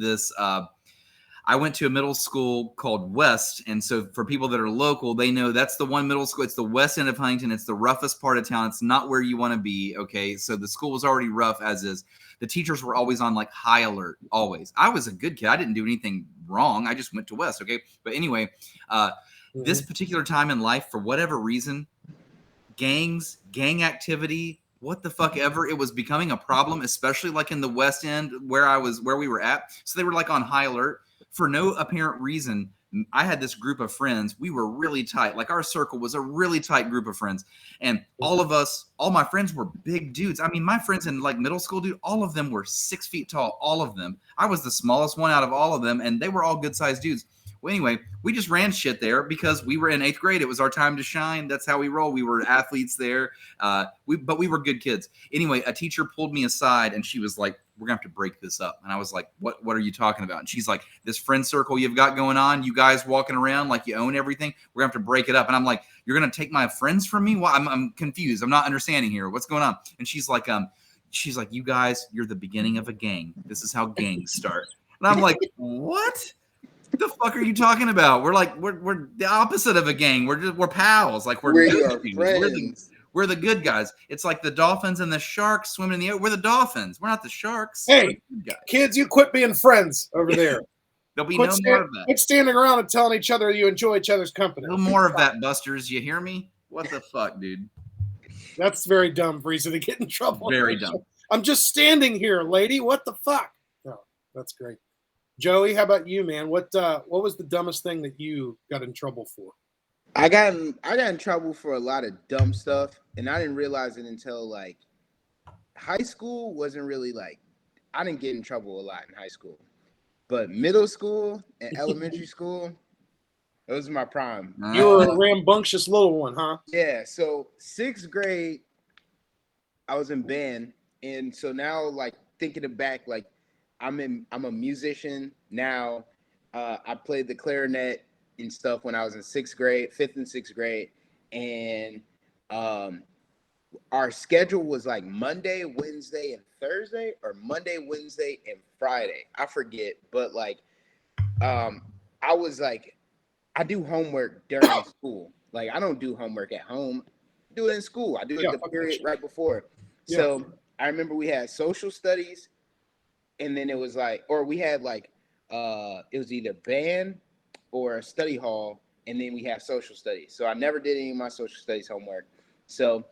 a middle school called West, and so for people that are local, they know that's the one middle school. It's the west end of Huntington. It's the roughest part of town. It's not where you want to be. Okay, so the school was already rough as is. The teachers were always on like high alert. Always. I was a good kid. I didn't do anything wrong. I just went to West. Okay, but anyway, this particular time in life, for whatever reason, gang activity, what the fuck ever, it was becoming a problem, especially like in the West End where we were at. So they were like on high alert for no apparent reason. I had this group of friends. We were really tight. Like our circle was a really tight group of friends. And all my friends were big dudes. I mean, my friends in like middle school, dude, all of them were 6 feet tall. All of them. I was the smallest one out of all of them. And they were all good sized dudes. Well, anyway, we just ran shit there because we were in 8th grade. It was our time to shine. That's how we roll. We were athletes there. But we were good kids. Anyway, a teacher pulled me aside and she was like, we're going to have to break this up. And I was like, what are you talking about? And she's like, this friend circle you've got going on, you guys walking around like you own everything. We're going to have to break it up. And I'm like, you're going to take my friends from me? Well, I'm confused. I'm not understanding here. What's going on? And she's like, you guys, you're the beginning of a gang. This is how gangs start. And I'm like, what? The fuck are you talking about? We're the opposite of a gang. We're pals. Like we're friends. We're the good guys. It's like the dolphins and the sharks swimming in the ocean. We're the dolphins. We're not the sharks. Hey, kids, you quit being friends over there. There'll be no more of that. Quit standing around and telling each other you enjoy each other's company. No more of that, Busters. You hear me? What the fuck, dude? That's very dumb reason to get in trouble. Very dumb. I'm just standing here, lady. What the fuck? No, that's great. Joey, how about you, man? What was the dumbest thing that you got in trouble for? I got in trouble for a lot of dumb stuff, and I didn't realize it until like high school wasn't really like I didn't get in trouble a lot in high school. But middle school and elementary school, those are my prime. You were a rambunctious little one, huh? Yeah, so 6th grade, I was in band, and so now like thinking back, like I'm a musician now. I played the clarinet and stuff when I was in 6th grade, 5th and 6th grade, and our schedule was like Monday, Wednesday, and Thursday, or Monday, Wednesday, and Friday. I forget, but like I was like, I do homework during school. Like I don't do homework at home. I do it in school. I do it the period right before. Yeah. So I remember we had social studies, and then it was like, or we had like it was either band or a study hall, and then we had social studies. So I never did any of my social studies homework. So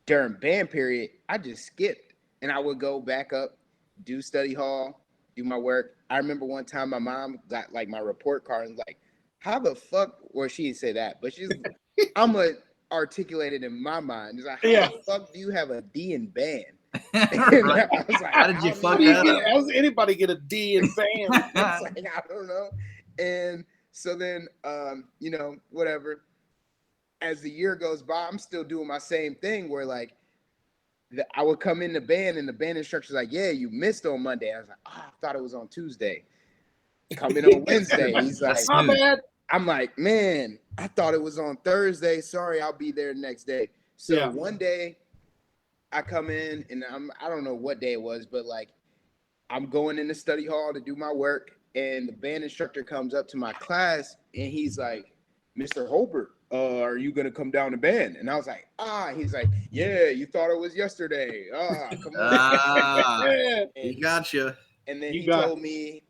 during band period, I just skipped, and I would go back up, do study hall, do my work. I remember one time my mom got like my report card and was like, how the fuck, or she didn't say that, but she's, I'm gonna articulate it in my mind. It's like, how the fuck do you have a D in band? Right. I was like, how did you fuck that up? How does anybody get a D in band? I was like, I don't know. And so then, whatever. As the year goes by, I'm still doing my same thing where like I would come in the band and the band instructor's like, yeah, you missed on Monday. I was like, I thought it was on Tuesday. Come in on Wednesday. He's like, That's My smooth. bad. I'm like, man, I thought it was on Thursday. Sorry, I'll be there next day. So Yeah. one day I come in and I don't know what day it was, but like I'm going in the study hall to do my work, and the band instructor comes up to my class and he's like, Mr. Holbert, are you gonna come down to band? And I was like, he's like, yeah, you thought it was yesterday. Come on. Yeah. He got you. And then You he got- told me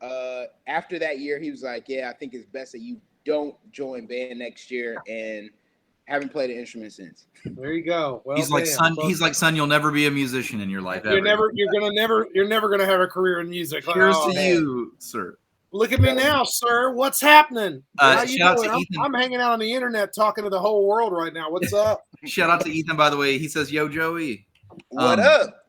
after that year, he was like, yeah, I think it's best that you don't join band next year, and haven't played an instrument since. There you go. Well, He's like, damn. son. Well, He's like, son. You'll never be a musician in your life. you're ever. never gonna have a career in music. Like, Cheers oh, to man. you, sir. Look at me now, sir. What's happening? How you shout out doing? to Ethan. I'm hanging out on the internet talking to the whole world right now. What's up? Shout out to Ethan, by the way. He says, "Yo, Joey." What up?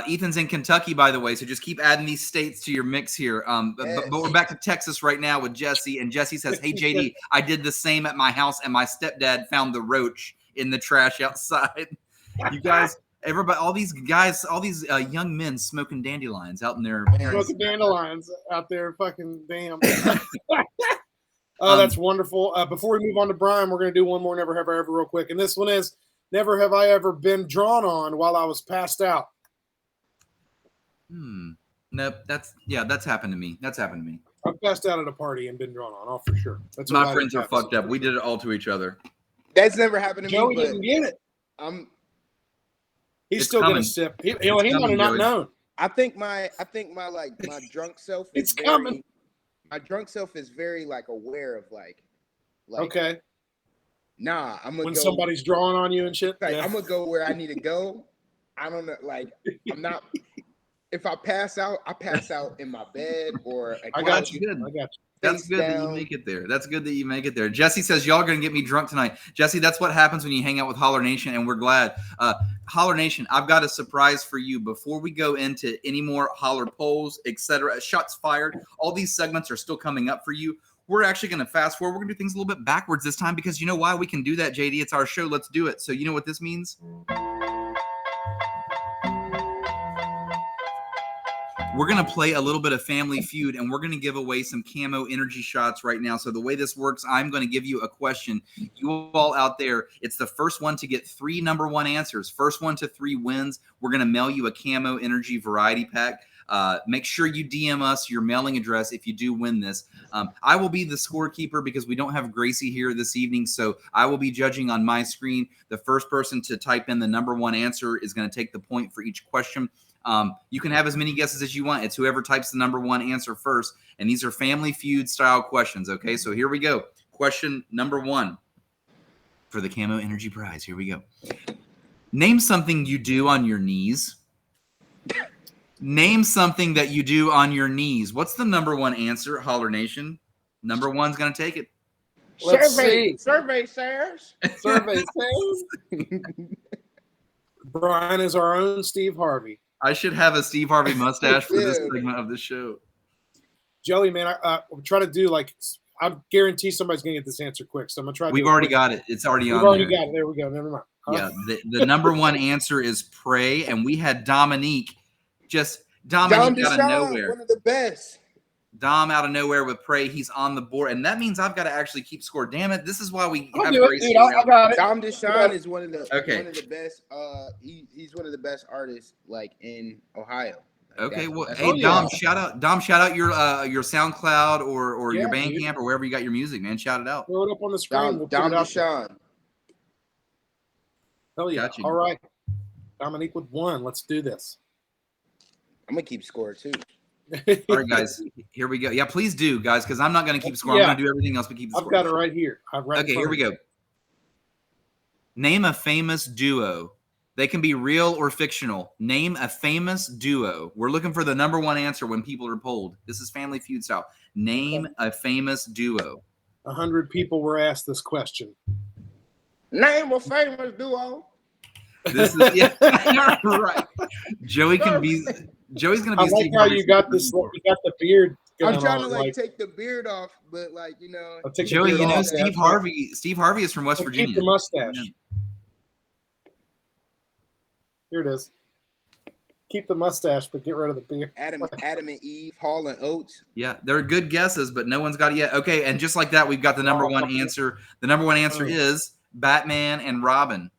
Ethan's in Kentucky, by the way, so just keep adding these states to your mix here. But we're back to Texas right now with Jesse, and Jesse says, "Hey, JD, I did the same at my house, and my stepdad found the roach in the trash outside." You guys, everybody, all these guys, all these young men smoking dandelions out in their parents' Smoking dandelions out there, fucking damn. Oh, that's wonderful. Before we move on to Brian, we're going to do one more Never Have I Ever real quick. And this one is Never Have I Ever Been Drawn On While I Was Passed Out. Nope, that's happened to me. That's happened to me. I've passed out at a party and been drawn on, all for sure. That's My what friends are happens. fucked up. We did it all to each other. That's never happened to Joey me, didn't get it. but He's It's still coming. going to sip. He coming, might have not Joey. known. I think my drunk self is It's coming. My drunk self is very like aware of like Okay. Nah, I'm gonna When go. somebody's drawing on you and shit. Like, Yeah. I'm gonna go where I need to go. I don't know. Like, I'm not. If I pass out, I pass out in my bed or a I couch, got you. Good. I got you. That's face good that you down. make it there. That's good that you make it there. Jesse says, y'all are going to get me drunk tonight. Jesse, that's what happens when you hang out with Holler Nation, and we're glad. Holler Nation, I've got a surprise for you. Before we go into any more Holler polls, etc., shots fired, all these segments are still coming up for you. We're actually going to fast forward. We're going to do things a little bit backwards this time because you know why we can do that, JD? It's our show. Let's do it. So you know what this means? We're going to play a little bit of Family Feud, and we're going to give away some camo energy shots right now. So the way this works, I'm going to give you a question. You all out there, it's the first one to get 3 number 1 answers. First one to 3 wins. We're going to mail you a camo energy variety pack. Make sure you DM us your mailing address if you do win this. I will be the scorekeeper because we don't have Gracie here this evening, so I will be judging on my screen. The first person to type in the number 1 answer is going to take the point for each question. You can have as many guesses as you want. It's whoever types the number 1 answer first, and these are Family Feud style questions, okay? So here we go. Question number 1 for the Camo Energy Prize. Here we go. Name something you do on your knees. Name something that you do on your knees. What's the number 1 answer, Holler Nation? Number 1's going to take it. Let's see. Survey says. Survey says. Brian is our own Steve Harvey. I should have a Steve Harvey mustache for this segment of the show. Joey, man, I'm trying to do like I guarantee somebody's gonna get this answer quick. So I'm gonna try. We've already got it. It's already We've on already there. got it. There we go. Never mind. Yeah, the number 1 answer is pray, and we had Dominique. Dominique out of nowhere. One of the best. Dom out of nowhere with pray. He's on the board, and that means I've got to actually keep score. Damn it! This is why we I'll have do it, Gracie dude. I around. got it. Dom Deshawn is one of the best. He's one of the best artists like in Ohio. Like, Okay, well, that's hey all. Dom, shout out your SoundCloud or your Yeah, Bandcamp or wherever you got your music, man. Shout it out. Throw it up on the screen. Dom We'll put it out there. Deshawn. Hell yeah! Got you. All right, Dominique with 1. Let's do this. I'm gonna keep score too. All right, guys, here we go. Yeah, please do, guys, because I'm not going to keep score. I'm Yeah. going to do everything else but keep the I've score. got it right here. Okay, here we go. Name a famous duo. They can be real or fictional. Name a famous duo. We're looking for the number 1 answer when people are polled. This is Family Feud style. Name a famous duo. 100 people were asked this question. Name a famous duo. This is right. Joey's going to be. I like how you got this. You got the beard. I'm going trying on, to like take the beard off, but like I'll take the Joey, beard you know off. Steve Harvey. Steve Harvey is from West Virginia. Keep the mustache. Here it is. Keep the mustache, but get rid of the beard. Adam and Eve, Hall and Oates. Yeah, they're good guesses, but no one's got it yet. Okay, and just like that, we've got the number one answer. The number one answer is Batman and Robin.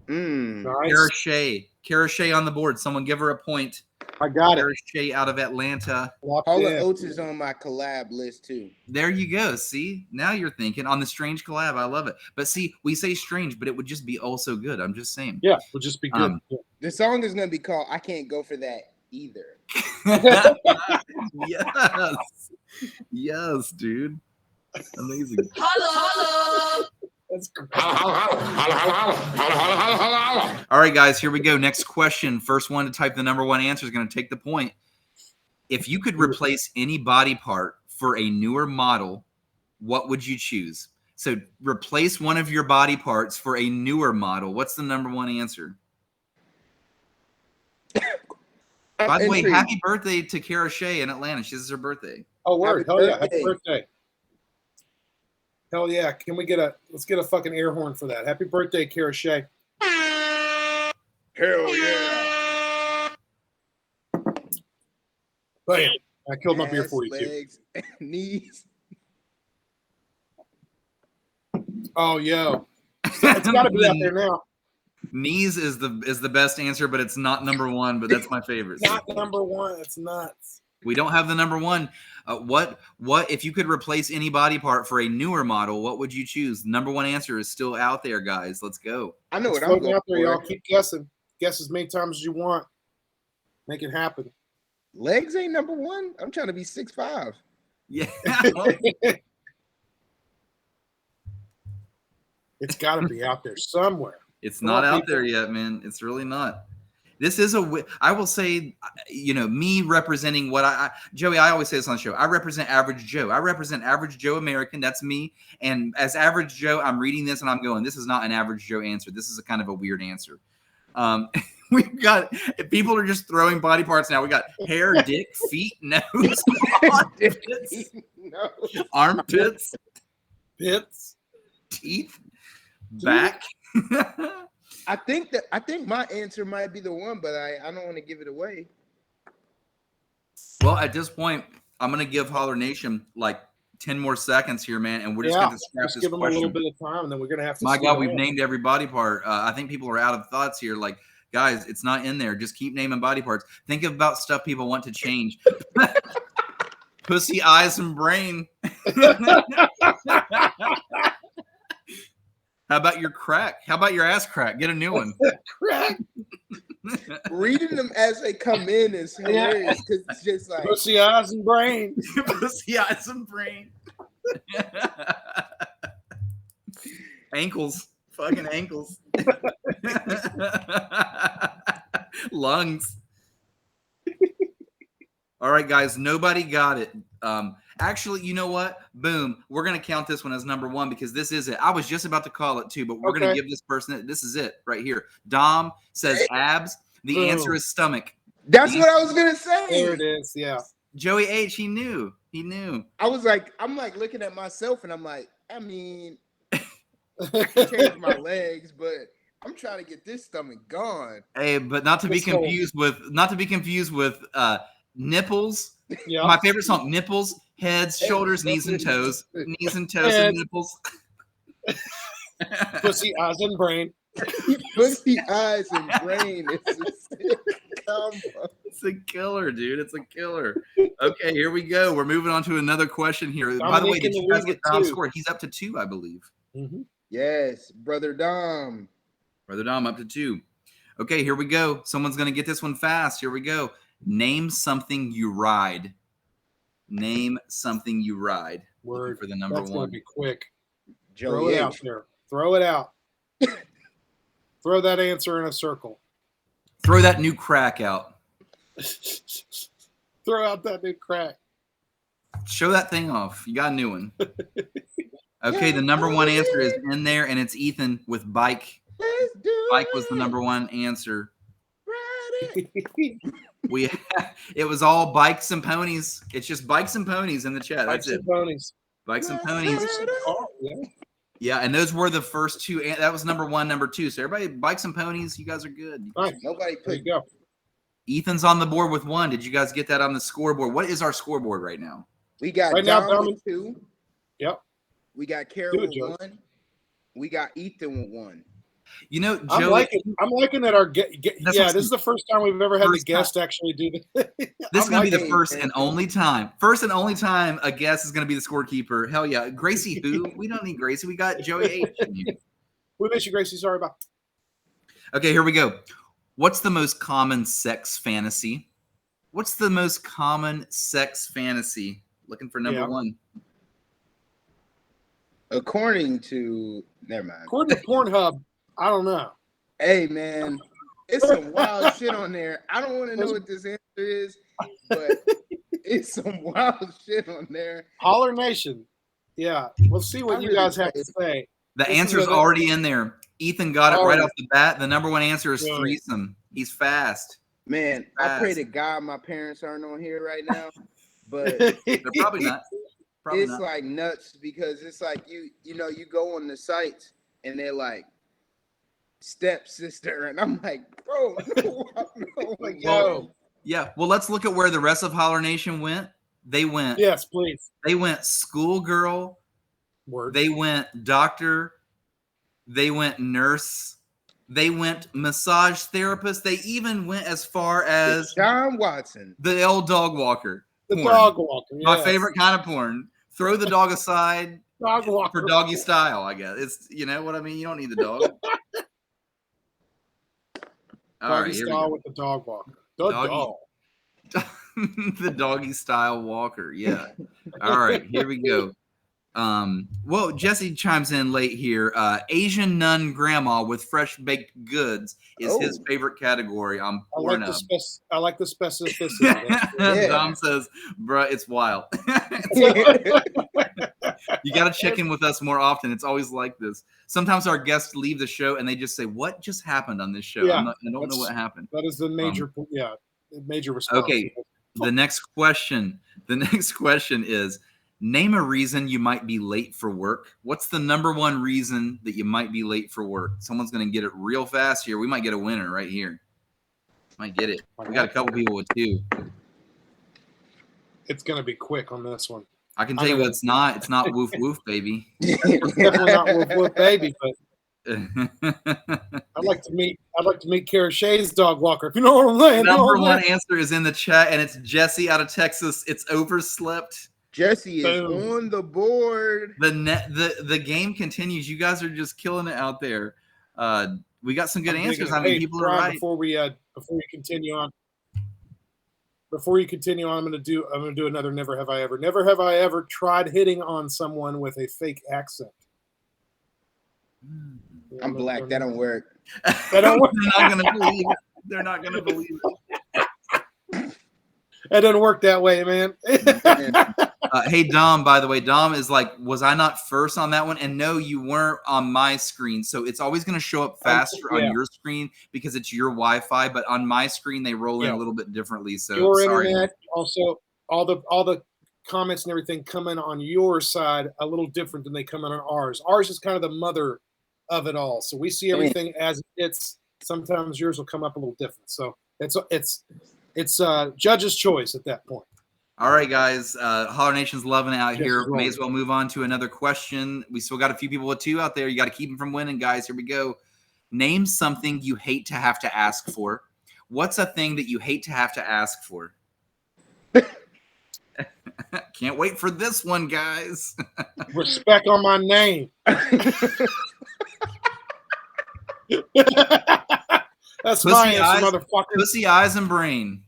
Nice. Kara Shea on the board. Someone give her a point. I got Kara it. Shea out of Atlanta. Hall and Oates is on my collab list too. There you go. See, now you're thinking on the strange collab. I love it. But see, we say strange, but it would just be also good. I'm just saying. Yeah, it would just be good. The song is going to be called I Can't Go For That Either. Yes. Yes, dude. Amazing. Holler. That's great. All right, guys, here we go. Next question. First one to type the number one answer is going to take the point. If you could replace any body part for a newer model, what would you choose? So replace one of your body parts for a newer model. What's the number one answer? By the way, happy birthday to Kara Shea in Atlanta. This is her birthday. Oh, word. Hell yeah. Happy birthday. Hell yeah. Can we let's get a fucking air horn for that. Happy birthday, Kara Shea. Hell yeah. Bam. I killed my beer for you, legs, too. Knees. Oh, yo. It's got to be out there now. Knees is the best answer, but it's not number one, but that's my favorite. Not number one. It's nuts. We don't have the number one. What if you could replace any body part for a newer model, what would you choose? The number one answer is still out there, guys. Let's go. I know what I'm going out there, for. y'all. Keep guessing. Guess as many times as you want. Make it happen. Legs ain't number one. I'm trying to be 6'5". Yeah. It's got to be out there somewhere. It's not out there yet, man. It's really not. This is I will say, me representing what Joey, I always say this on the show. I represent average Joe. I represent average Joe American. That's me. And as average Joe, I'm reading this and I'm going, this is not an average Joe answer. This is a kind of a weird answer. We've got, people are just throwing body parts now. We got hair, dick, feet, nose, armpits, pits, teeth, back. I think my answer might be the one, but I don't want to give it away. Well, at this point, I'm going to give Holler Nation like 10 more seconds here, man, and we're just going to scrap this give them question. a little bit of time, and then we're going to have to. My God, we've named every body part. I think people are out of thoughts here. Like, guys, it's not in there. Just keep naming body parts. Think about stuff people want to change. Pussy, eyes, and brain. How about your crack? How about your ass crack? Get a new one. Crack. Reading them as they come in is hilarious because it's just like pussy, eyes, and brain. Pussy, eyes, and brain. Ankles. Fucking ankles. Lungs. All right, guys. Nobody got it. Actually, you know what? Boom. We're going to count this one as number one because this is it. I was just about to call it too, but we're going to give this person, this is it right here. Dom says abs. The answer is stomach. That's what I was going to say. There it is. Yeah. Joey Aich, he knew. He knew. I'm like looking at myself and I'm like, I mean, I can change my legs, but I'm trying to get this stomach gone. Hey, but not to be confused with nipples. Yeah. My favorite song, nipples, heads, shoulders, knees and toes. Knees and toes and nipples. Pussy, eyes, and brain. Pussy, eyes, and brain. It's a sick combo. It's a killer, dude. It's a killer. Okay, here we go. We're moving on to another question here. Dominique, by the way, did you guys get Dom's two. score? He's up to 2, I believe. Mm-hmm. Yes, Brother Dom. Brother Dom up to 2. Okay, here we go. Someone's going to get this one fast. Here we go. Name something you ride. Name something you ride. Word. For the number That's one. going to be quick. Joey Throw it H. out there. Throw it out. Throw that answer in a circle. Throw that new crack out. Throw out that new crack. Show that thing off. You got a new one. Okay, the number one answer is in there, and it's Ethan with bike. Bike was the number one answer. It was all bikes and ponies. It's just bikes and ponies in the chat. Bikes That's and it. ponies. Bikes and ponies. Oh, yeah. Yeah, and those were the first two. And that was number 1, number 2. So everybody, bikes and ponies, you guys are good. Nice. Nobody There put you go. Ethan's on the board with 1. Did you guys get that on the scoreboard? What is our scoreboard right now? We got Right now, Dom Dom- with 2. Yep. We got Carol Do it, with Joe. 1. We got Ethan with 1. You know, I'm Joe, liking that our That's yeah. what's This is the first time we've ever had the first time. guest actually do this. this is going to be the liking it, first man. and only time. First and only time a guest is going to be the scorekeeper. Hell yeah. Gracie who? We don't need Gracie. We got Joey H. in here. We miss you, Gracie. Sorry about. Okay, here we go. What's the most common sex fantasy? What's the most common sex fantasy? Looking for number Yeah. 1. According to, never mind. According to Pornhub, I don't know. Hey, man, it's some wild shit on there. I don't want to know what this answer is, but it's some wild shit on there. Holler Nation. Yeah, we'll see what I'm you really guys have to excited. say. The This is answer's what- already in there. Ethan got it right Oh. off the bat. The number 1 answer is Yeah. threesome. He's fast. Man, I pray Fast. to God my parents aren't on here right now, but They're probably not. Probably it's not. like nuts because it's like you know, you go on the sites and they're like stepsister, and I'm like, bro, no, Like, yo. yo. Yeah. Well, let's look at where the rest of Holler Nation went. They went. Yes, please. They went schoolgirl. Word. They went doctor. They went nurse. They went massage therapist. They even went as far as John Watson. the old dog walker. The porn. dog walker. My yes. favorite kind of porn. Throw the dog aside dog walker. for doggy style, I guess. It's, you know what I mean? You don't need the dog. All Doggy right, here we style go. with the dog walker. The Doggy. dog. The doggy style walker. Yeah. All right, here we go. Well, Jesse chimes in late here. Asian nun grandma with fresh baked goods is his Oh. favorite category on I like Pornhub. I like the specificity. Yeah. Dom says, bruh, it's wild. You got to check in with us more often. It's always like this. Sometimes our guests leave the show and they just say, what just happened on this show? Yeah, I don't know that's- what happened. That is the major, major response. Okay. The next question is, name a reason you might be late for work. What's the number 1 reason that you might be late for work? Someone's going to get it real fast here. We might get a winner right here. Might get it. We got a couple people with 2. It's going to be quick on this one. I can tell you what it's not. It's not woof woof, baby. It's definitely not with baby, but I'd like to meet Kara Shea's dog walker. If you know what I'm saying. Number 1 answer is in the chat, and it's Jesse out of Texas. It's overslept. Jesse is Boom. on the board. The game continues. You guys are just killing it out there. We got some good answers. I mean, people are Brian, right. Before we continue on, I'm going to do another Never Have I Ever. Never have I ever tried hitting on someone with a fake accent. I'm black. That don't work. That don't work. They're not going to believe it. They're not going to believe it. That doesn't work that way, man. Hey, Dom, by the way, Dom is like, was I not first on that one? And no, you weren't on my screen. So it's always going to show up faster on your screen because it's your Wi-Fi. But on my screen, they roll in a little bit differently. So Your sorry. internet, also all the comments and everything come in on your side a little different than they come in on ours. Ours is kind of the mother of it all. So we see everything as it's. Sometimes yours will come up a little different. So it's judge's choice at that point. All right, guys. Holler Nation's loving it out Yes, here. right. May as well move on to another question. We still got a few people with 2 out there. You got to keep them from winning, guys. Here we go. Name something you hate to have to ask for. What's a thing that you hate to have to ask for? Can't wait for this one, guys. Respect on my name. That's my Pussy answer, eyes, motherfucker. pussy eyes and brain.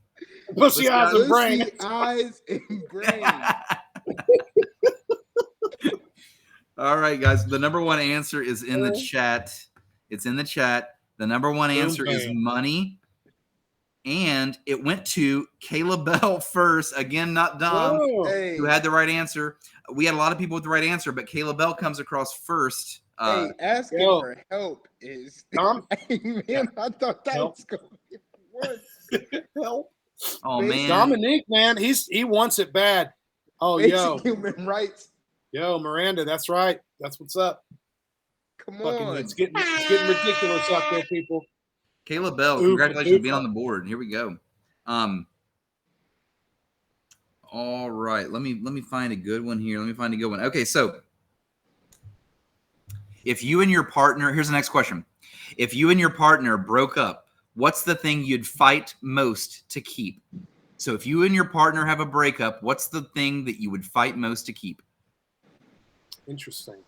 Pussy eyes and brain. Pussy, eyes, and brain. All right, guys. The number 1 answer is in the chat. It's in the chat. The number 1 answer is money. And it went to Kayla Bell first. Again, not Dom, Hey, who had the right answer. We had a lot of people with the right answer, but Kayla Bell comes across first. hey, asking yo. for help is. Tom, Hey, man, I thought that Help. was going to work. help. Oh, man. Dominique, man, he wants it bad. Oh, Basic yo, human rights. Miranda, that's right. That's what's up. Come Fucking, on. it's getting ridiculous out there, people. Kayla Bell, Oofa, congratulations on being oofa. on the board. Here we go. All right, let me find a good one here. Okay, so if you and your partner, here's the next question. If you and your partner broke up, what's the thing you'd fight most to keep? So if you and your partner have a breakup, what's the thing that you would fight most to keep? Interesting.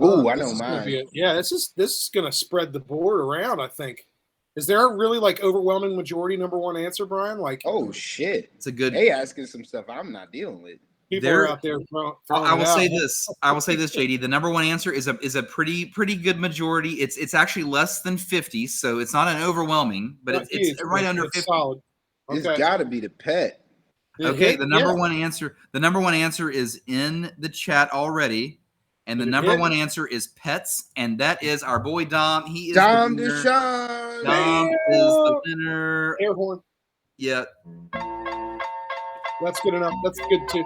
Ooh, I This know is gonna mine. be this is gonna spread the board around, I think. Is there a really like overwhelming majority number one answer, Brian? Like, Oh shit. It's a good. They asking some stuff I'm not dealing with. people there- are out there throwing I will it say out. this. JD. The number one answer is a pretty good majority. It's actually less than 50, so it's not an overwhelming, but Not it's huge, right but under it's 50. solid. It's Okay. gotta be the pet. Okay, the number one answer. The number one answer is in the chat already, and the Did it number hit? one answer is pets, and that is our boy Dom. He is Dom the winner. DeShawn. Dom is the winner. Air horn. Yeah. That's good enough. That's good too.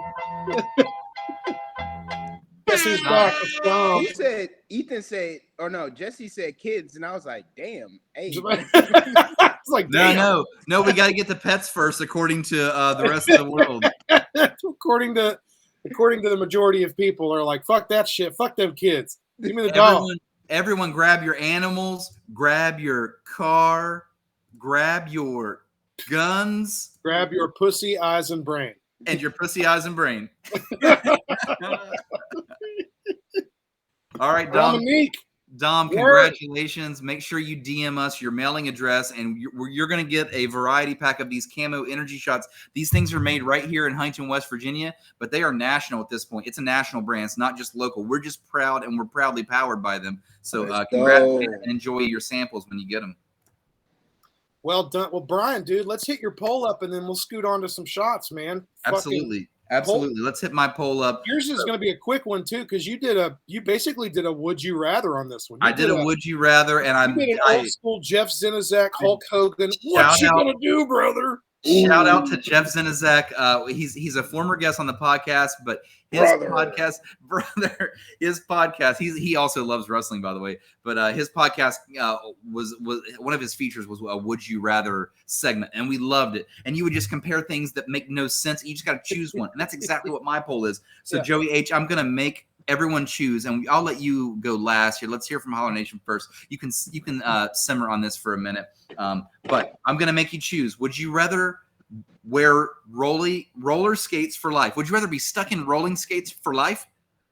Guess who's back? It's Dom. Who said? Ethan said, or no, Jesse said kids, and I was like, damn. Hey, It's like, damn. No. We got to get the pets first, according to the rest of the world. according to the majority of people are like, fuck that shit. Fuck them kids. Give me the dog. Everyone, grab your animals, grab your car, grab your guns, Grab your pussy, eyes, and brain. and your pussy, eyes, and brain. All right, Dom. Dominique. Dom, congratulations. Make sure you DM us your mailing address, and you're going to get a variety pack of these camo energy shots. These things are made right here in Huntington, West Virginia, but they are national at this point. It's a national brand. It's not just local. We're just proud, and we're proudly powered by them. So congrats and enjoy your samples when you get them. Well done. Well, Brian, dude, let's hit your poll up, and then we'll scoot on to some shots, man. Absolutely. Let's hit my poll up. Yours is going to be a quick one too, because you basically did a would you rather on this one. I did a would you rather, and you did an old school Jeff Zinazek, Hulk Hogan. What you gonna do, brother? Shout out to Jeff Zinazek. He's a former guest on the podcast, but his podcast, he also loves wrestling, by the way. But his podcast was one of his features was a Would You Rather segment, and we loved it. And you would just compare things that make no sense. You just got to choose one, and that's exactly what my poll is. So yeah. Joey H, I'm gonna make everyone choose, and I'll let you go last here. Let's hear from Holler Nation first. You can simmer on this for a minute, but I'm gonna make you choose. Would you rather wear roller skates for life? Would you rather be stuck in rolling skates for life,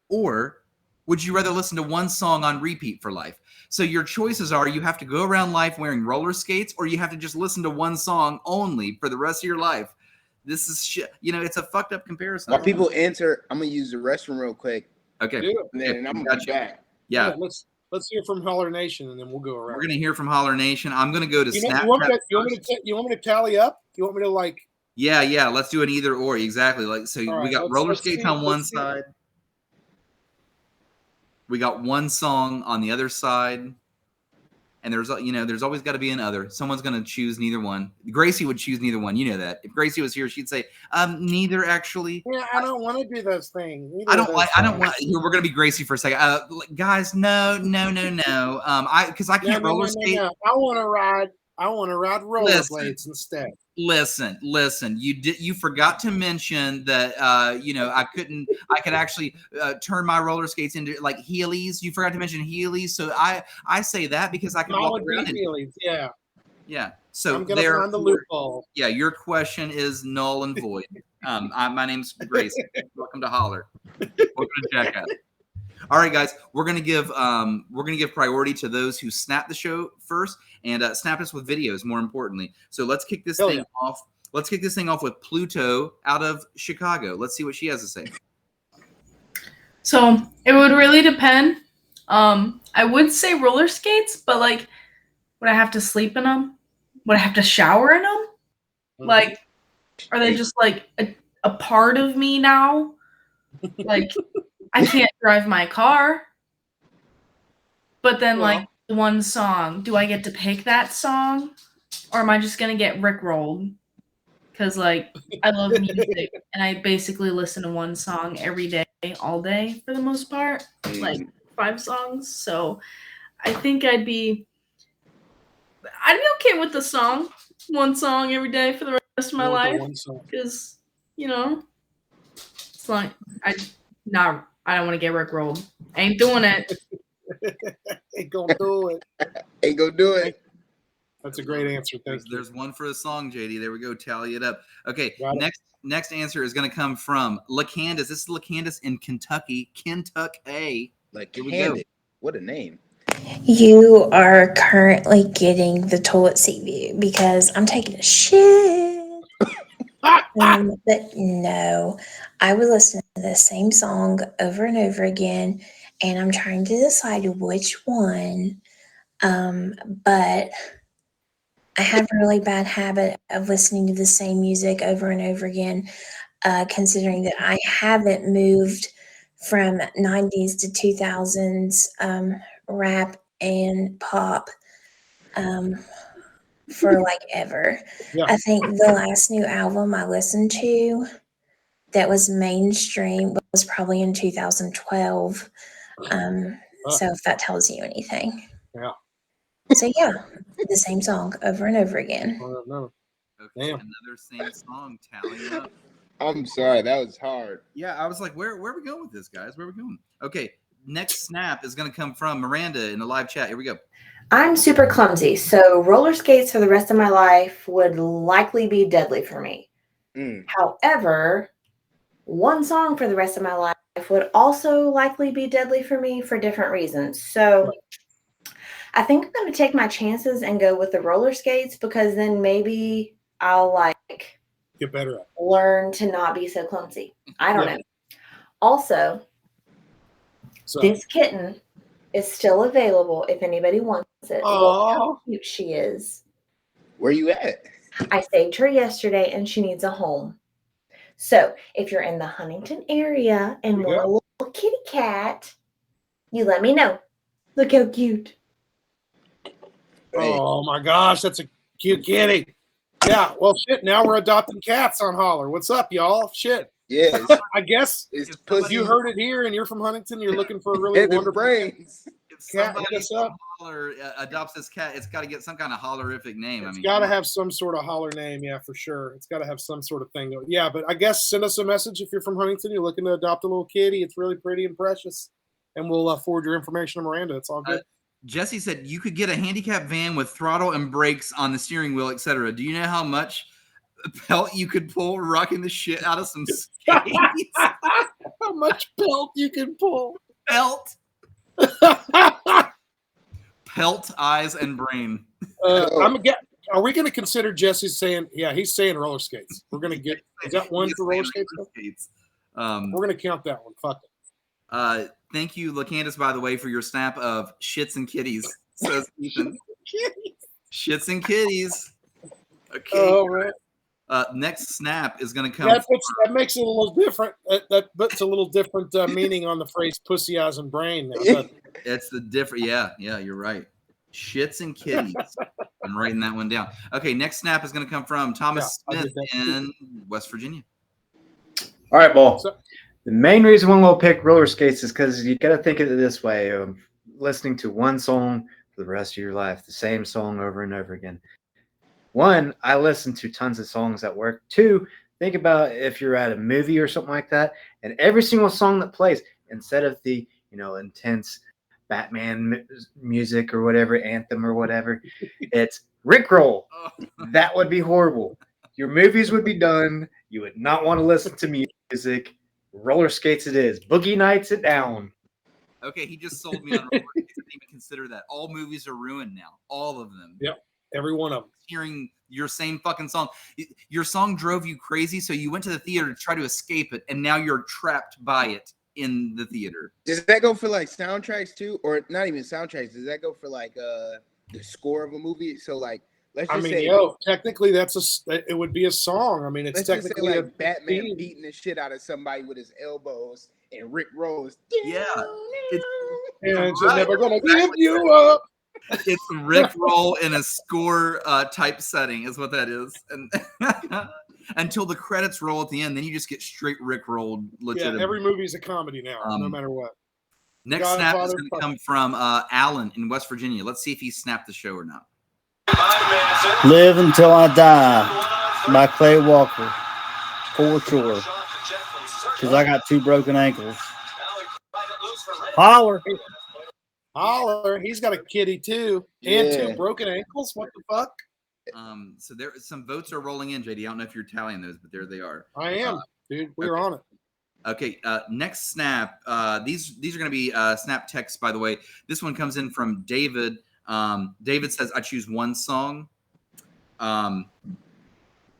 or would you rather listen to one song on repeat for life? So your choices are: you have to go around life wearing roller skates, or you have to just listen to one song only for the rest of your life. This is shit. It's a fucked up comparison. While people answer, I'm gonna use the restroom real quick. Okay. And then I'm gonna be back. Yeah. Let's hear from Holler Nation, and then we'll go around. We're gonna hear from Holler Nation. I'm gonna go to Snapchat. You want me to tally up? You want me to like? Yeah. Let's do an either or. Exactly. Like so, we got roller skates on one side. We got one song on the other side. And there's always got to be another. Someone's going to choose neither one. Gracie would choose neither one. You know that. If Gracie was here, she'd say, neither actually. Yeah, I don't want to do those things. I don't want. We're going to be Gracie for a second. Guys, no. Because I can't roller skate. No. I want to ride rollerblades instead. Listen. You forgot to mention that I could actually turn my roller skates into like Heelys. You forgot to mention Heelys, so I say that because I can walk around in Heelys. Yeah. So I'm gonna find the loophole. Yeah, your question is null and void. My name's Grace. Welcome to Holler. Welcome to Jackass. All right, guys, we're gonna give priority to those who snap the show first and snap us with videos. More importantly, so let's kick this thing off. Let's kick this thing off with Pluto out of Chicago. Let's see what she has to say. So it would really depend. I would say roller skates, but like, would I have to sleep in them? Would I have to shower in them? Like, are they just like a part of me now? Like. I can't drive my car. But then, like, one song, do I get to pick that song? Or am I just going to get rickrolled? Because, like, I love music, and I basically listen to one song every day, all day, for the most part. Like, 5 songs. So I think I'd be okay with the song, one song every day for the rest of my life, because it's like I don't want to get rickrolled. Ain't doing it. Ain't gonna do it. Ain't gonna do it. That's a great answer. Thank you. There's one for a song, JD. There we go. Tally it up. Okay, Got it. next answer is going to come from LaCandace. This is LaCandace in Kentucky. Kentucky. Like Here we Candace. go. What a name. You are currently getting the toilet seat view because I'm taking a shit. But no, I would listen to the same song over and over again, and I'm trying to decide which one. But I have a really bad habit of listening to the same music over and over again, considering that I haven't moved from 90s to 2000s rap and pop for like ever. Yeah. I think the last new album I listened to that was mainstream was probably in 2012. So if that tells you anything. Yeah. So yeah, the same song over and over again. No. Okay, another same song. Tally it up. I'm sorry, that was hard. Yeah, I was like, where are we going with this, guys? Where are we going? Okay, next snap is going to come from Miranda in the live chat. Here we go. I'm super clumsy, so roller skates for the rest of my life would likely be deadly for me. However, one song for the rest of my life would also likely be deadly for me for different reasons. So I think I'm going to take my chances and go with the roller skates, because then maybe I'll get better at it. Learn to not be so clumsy. I don't know. Also, this kitten is still available if anybody wants it. Look how cute she is. Where you at? I saved her yesterday and she needs a home. So if you're in the Huntington area and want a little kitty cat, you let me know. Look how cute. Oh my gosh, that's a cute kitty. Yeah, well, shit. Now we're adopting cats on Holler. What's up, y'all? Shit. Yeah, I guess it's if you heard it here and you're from Huntington, you're looking for a really wonderful brains. If somebody from Holler adopts this cat, it's got to get some kind of hollerific name. It's got to have some sort of Holler name, yeah, for sure. It's got to have some sort of thing. Yeah, but I guess send us a message if you're from Huntington. You're looking to adopt a little kitty. It's really pretty and precious, and we'll forward your information to Miranda. It's all good. Jesse said you could get a handicap van with throttle and brakes on the steering wheel, etc. Do you know how much pelt you could pull rocking the shit out of some skates? How much pelt you can pull? Pelt. Pelt, eyes, and brain. Are we going to consider Jesse saying? Yeah, he's saying roller skates. We're going to get. Is that one for roller skates? We're going to count that one. Fuck it. Thank you, LaCandace, by the way, for your snap of shits and kitties. Says Ethan. Shits and kitties. Okay. Oh, right. Next snap is going to come. That makes it a little different. That puts a little different meaning on the phrase "pussy eyes and brain." It's the different. Yeah, you're right. Shits and kitties. I'm writing that one down. Okay, next snap is going to come from Thomas Smith in West Virginia. All right, Bull. The main reason why we'll pick roller skates is because you got to think of it this way: listening to one song for the rest of your life, the same song over and over again. One, I listen to tons of songs at work. Two, think about if you're at a movie or something like that, and every single song that plays, instead of the intense Batman music or whatever, anthem or whatever, it's Rickroll. That would be horrible. Your movies would be done. You would not want to listen to music. Roller skates it is. Boogie Nights it down. Okay, he just sold me on roller skates. I didn't even consider that. All movies are ruined now. All of them. Yep. Every one of them. Hearing your same fucking song. Your song drove you crazy, so you went to the theater to try to escape it, and now you're trapped by it in the theater. Does that go for like soundtracks too? Or not even soundtracks? Does that go for like the score of a movie? So like let's just say technically it would be a song. I mean, it's technically like Batman beating the shit out of somebody with his elbows and Rick Rolls. Yeah. It's never gonna give you up. It's a Rick roll in a score type setting is what that is. And until the credits roll at the end, then you just get straight Rick rolled. Yeah, every movie is a comedy now, no matter what. Next snap is Godfather, going to come from Alan in West Virginia. Let's see if he snapped the show or not. Live Until I Die by Clay Walker. For sure. Because I got 2 broken ankles. Holler. Holler. He's got a kitty too. And 2 broken ankles. What the fuck? So there, some votes are rolling in, JD. I don't know if you're tallying those, but there they are. I am, dude. We're on it. Okay. Next snap. These are going to be snap texts, by the way. This one comes in from David. David says, "I choose one song."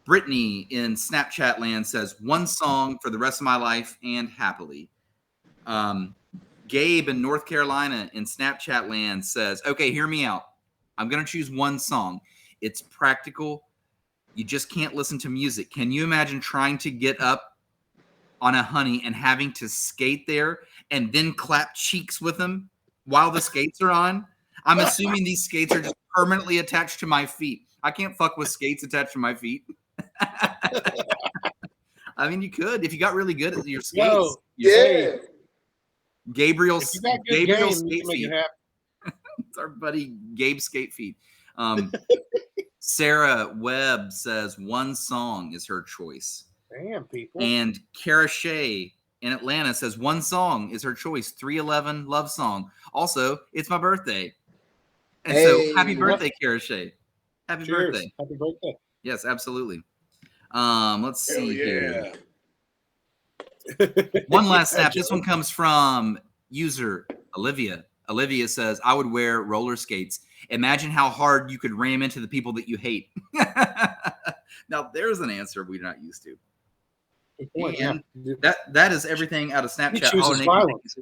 Brittany in Snapchat land says, "One song for the rest of my life and happily." Gabe in North Carolina in Snapchat land says, "Okay, hear me out. I'm going to choose one song. It's practical. You just can't listen to music. Can you imagine trying to get up on a honey and having to skate there and then clap cheeks with them while the skates are on? I'm assuming these skates are just permanently attached to my feet. I can't fuck with skates attached to my feet." I mean, you could if you got really good at your skates. Gabriel's skate feet. It's our buddy Gabe skate feet. Sarah Webb says one song is her choice. Damn, people. And Kara Shea in Atlanta says one song is her choice. 311 love song. Also, it's my birthday. And so happy birthday, Kara Shea. Happy birthday. Happy birthday. Yes, absolutely. Let's see here. One last snap. This one comes from user Olivia. Olivia says, "I would wear roller skates. Imagine how hard you could ram into the people that you hate." Now, there's an answer we're not used to. And that is everything out of Snapchat. She chooses violence.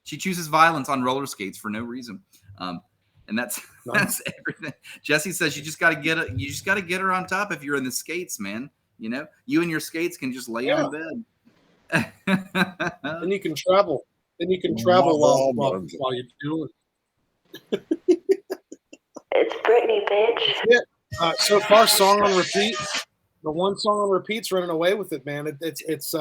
She chooses violence on roller skates for no reason. And that's everything. Jesse says you just got to get her on top if you're in the skates, man. You know, you and your skates can just lay on bed. And you can travel. Then you can travel while you're doing it. It's Brittany, bitch. So far, song on repeat. The one song on repeat's running away with it, man. It's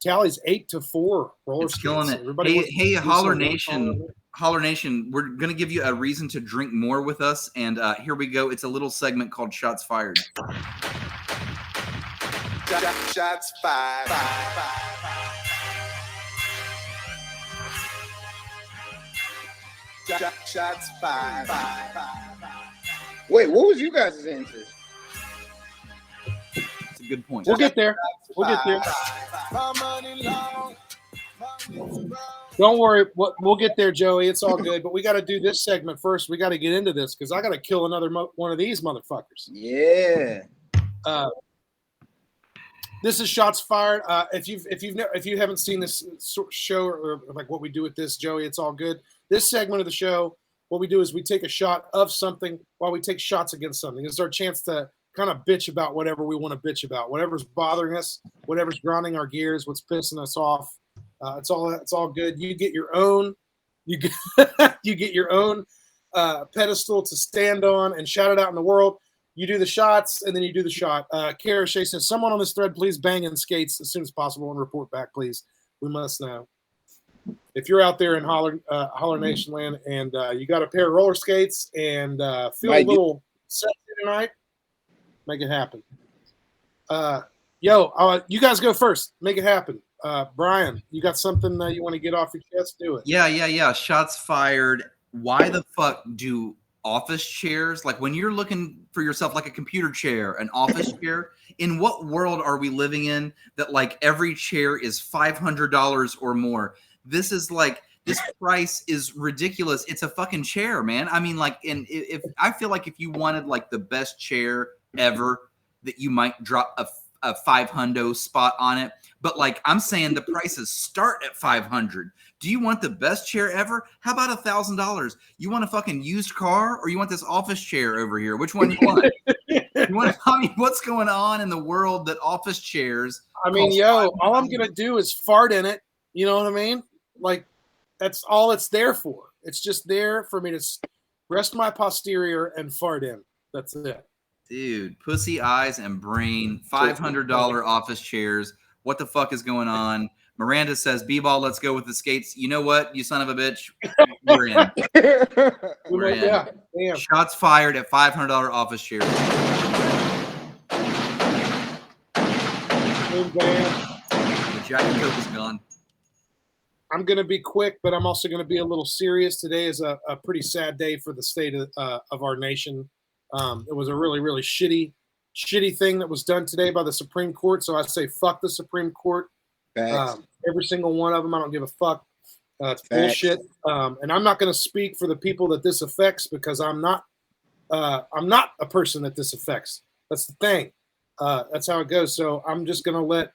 tallies 8-4. Roller It's killing it. Everybody hey, Holler Nation. Holler Nation, we're going to give you a reason to drink more with us. And here we go. It's a little segment called Shots Fired. Shots fired. Shots fired. Wait, what was you guys' answers? It's a good point. We'll get there. Don't worry. We'll get there, Joey. It's all good. But we got to do this segment first. We got to get into this because I got to kill another one of these motherfuckers. Yeah. This is Shots Fired. If you haven't seen this show or like what we do with this, Joey, it's all good. This segment of the show, what we do is we take a shot of something while we take shots against something. It's our chance to kind of bitch about whatever we want to bitch about, whatever's bothering us, whatever's grinding our gears, what's pissing us off. It's all good. You get your own. You get your own pedestal to stand on and shout it out in the world. You do the shots, and then you do the shot. Kara Shea says, "Someone on this thread, please bang in skates as soon as possible and report back, please. We must know." If you're out there in Holler Nation land and you got a pair of roller skates and feel a little sexy tonight, make it happen. You guys go first. Make it happen. Brian, you got something you want to get off your chest? Do it. Yeah. Shots fired. Why the fuck do office chairs, like when you're looking for yourself like a computer chair, an office chair, in what world are we living in that like every chair is $500 or more? This price is ridiculous. It's a fucking chair, man. I mean, like, if I feel like if you wanted like the best chair ever, that you might drop a $500 spot on it. But like I'm saying, the prices start at $500. Do you want the best chair ever? How about $1,000? You want a fucking used car, or you want this office chair over here? Which one do you want? You want to tell me what's going on in the world that office chairs? I mean, all I'm gonna do is fart in it. You know what I mean? Like that's all it's there for. It's just there for me to rest my posterior and fart in. That's it. Dude, pussy eyes and brain, $500 office chairs. What the fuck is going on? Miranda says, B-ball, let's go with the skates. You know what, you son of a bitch? We're in. We're in. Yeah, damn. Shots fired at $500 office share. The Jack and Coke is gone. I'm going to be quick, but I'm also going to be a little serious. Today is a pretty sad day for the state of our nation. It was a really, really shitty thing that was done today by the Supreme Court. So I say fuck the Supreme Court. Every single one of them. I don't give a fuck. It's bullshit. And I'm not going to speak for the people that this affects because I'm not a person that this affects. That's the thing. That's how it goes. So I'm just going to let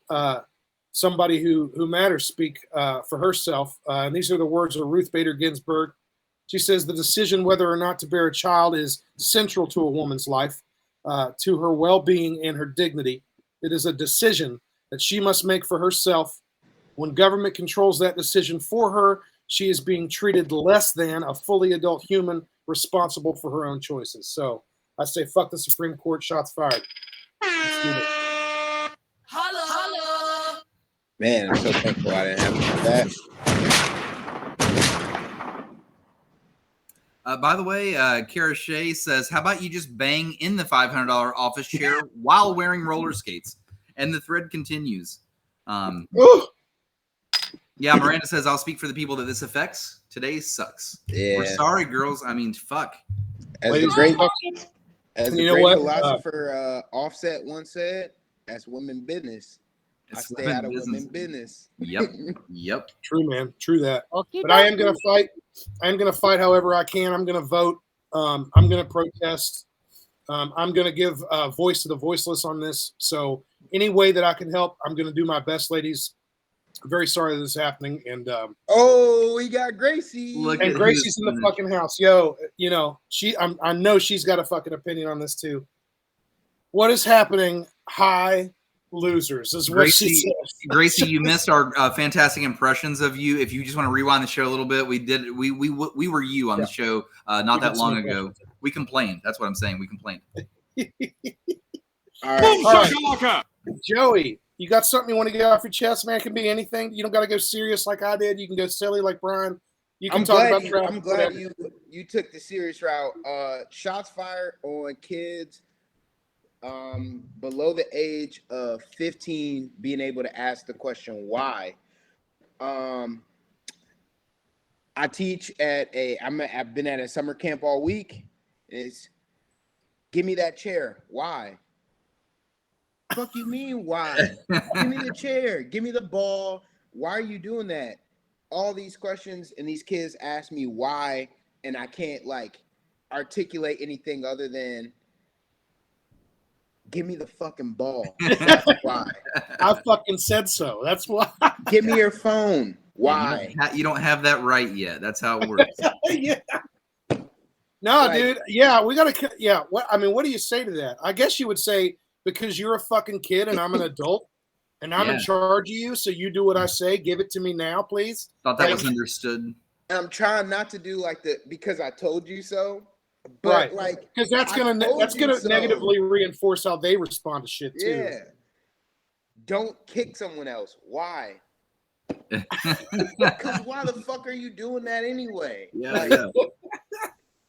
somebody who matters speak for herself. And these are the words of Ruth Bader Ginsburg. She says the decision whether or not to bear a child is central to a woman's life, to her well-being and her dignity. It is a decision that she must make for herself. When government controls that decision for her, she is being treated less than a fully adult human responsible for her own choices. So I say fuck the Supreme Court, shots fired. Let's do it. Holler. Man, I'm so thankful I didn't have that. By the way, Kara Shea says, how about you just bang in the $500 office chair while wearing roller skates? And the thread continues. Yeah, Miranda says, I'll speak for the people that this affects. Today sucks. Yeah. We're sorry, girls. I mean, fuck. As the great philosopher Offset once said, that's women business. I stay out of women business. Yep. True, man. True that. But I am going to fight. I am going to fight however I can. I'm going to vote. I'm going to protest. I'm going to give a voice to the voiceless on this. So any way that I can help, I'm going to do my best, ladies. I'm very sorry this is happening. And we got Gracie. And Gracie's in the fucking house. Yo, you know, I know she's got a fucking opinion on this too. What is happening? High losers is what she says. Gracie, you missed our fantastic impressions of you. If you just want to rewind the show a little bit, we were you on the show not that long ago. We complained. That's what I'm saying. We complained. All right. Joey, you got something you want to get off your chest, man? It can be anything. You don't got to go serious like I did. You can go silly like Brian. You can talk about draft. I'm glad you took the serious route. Shots fired on kids below the age of 15 being able to ask the question why. I teach at I've been at a summer camp all week. It's give me that chair. Why? Fuck you mean why? Give me the chair. Give me the ball. Why are you doing that? All these questions, and these kids ask me why, and I can't like articulate anything other than give me the fucking ball. Why? I fucking said so. That's why. Give me your phone. Why? You don't have that right yet. That's how it works. Yeah. No, dude. Yeah, we gotta. Yeah. What? I mean, what do you say to that? I guess you would say because you're a fucking kid and I'm an adult and I'm in charge of you, so you do what I say. Give it to me now, please. Thought that was understood. And I'm trying not to do like the because I told you so. But like, because that's gonna negatively reinforce how they respond to shit too. Yeah. Don't kick someone else. Why? Because why the fuck are you doing that anyway?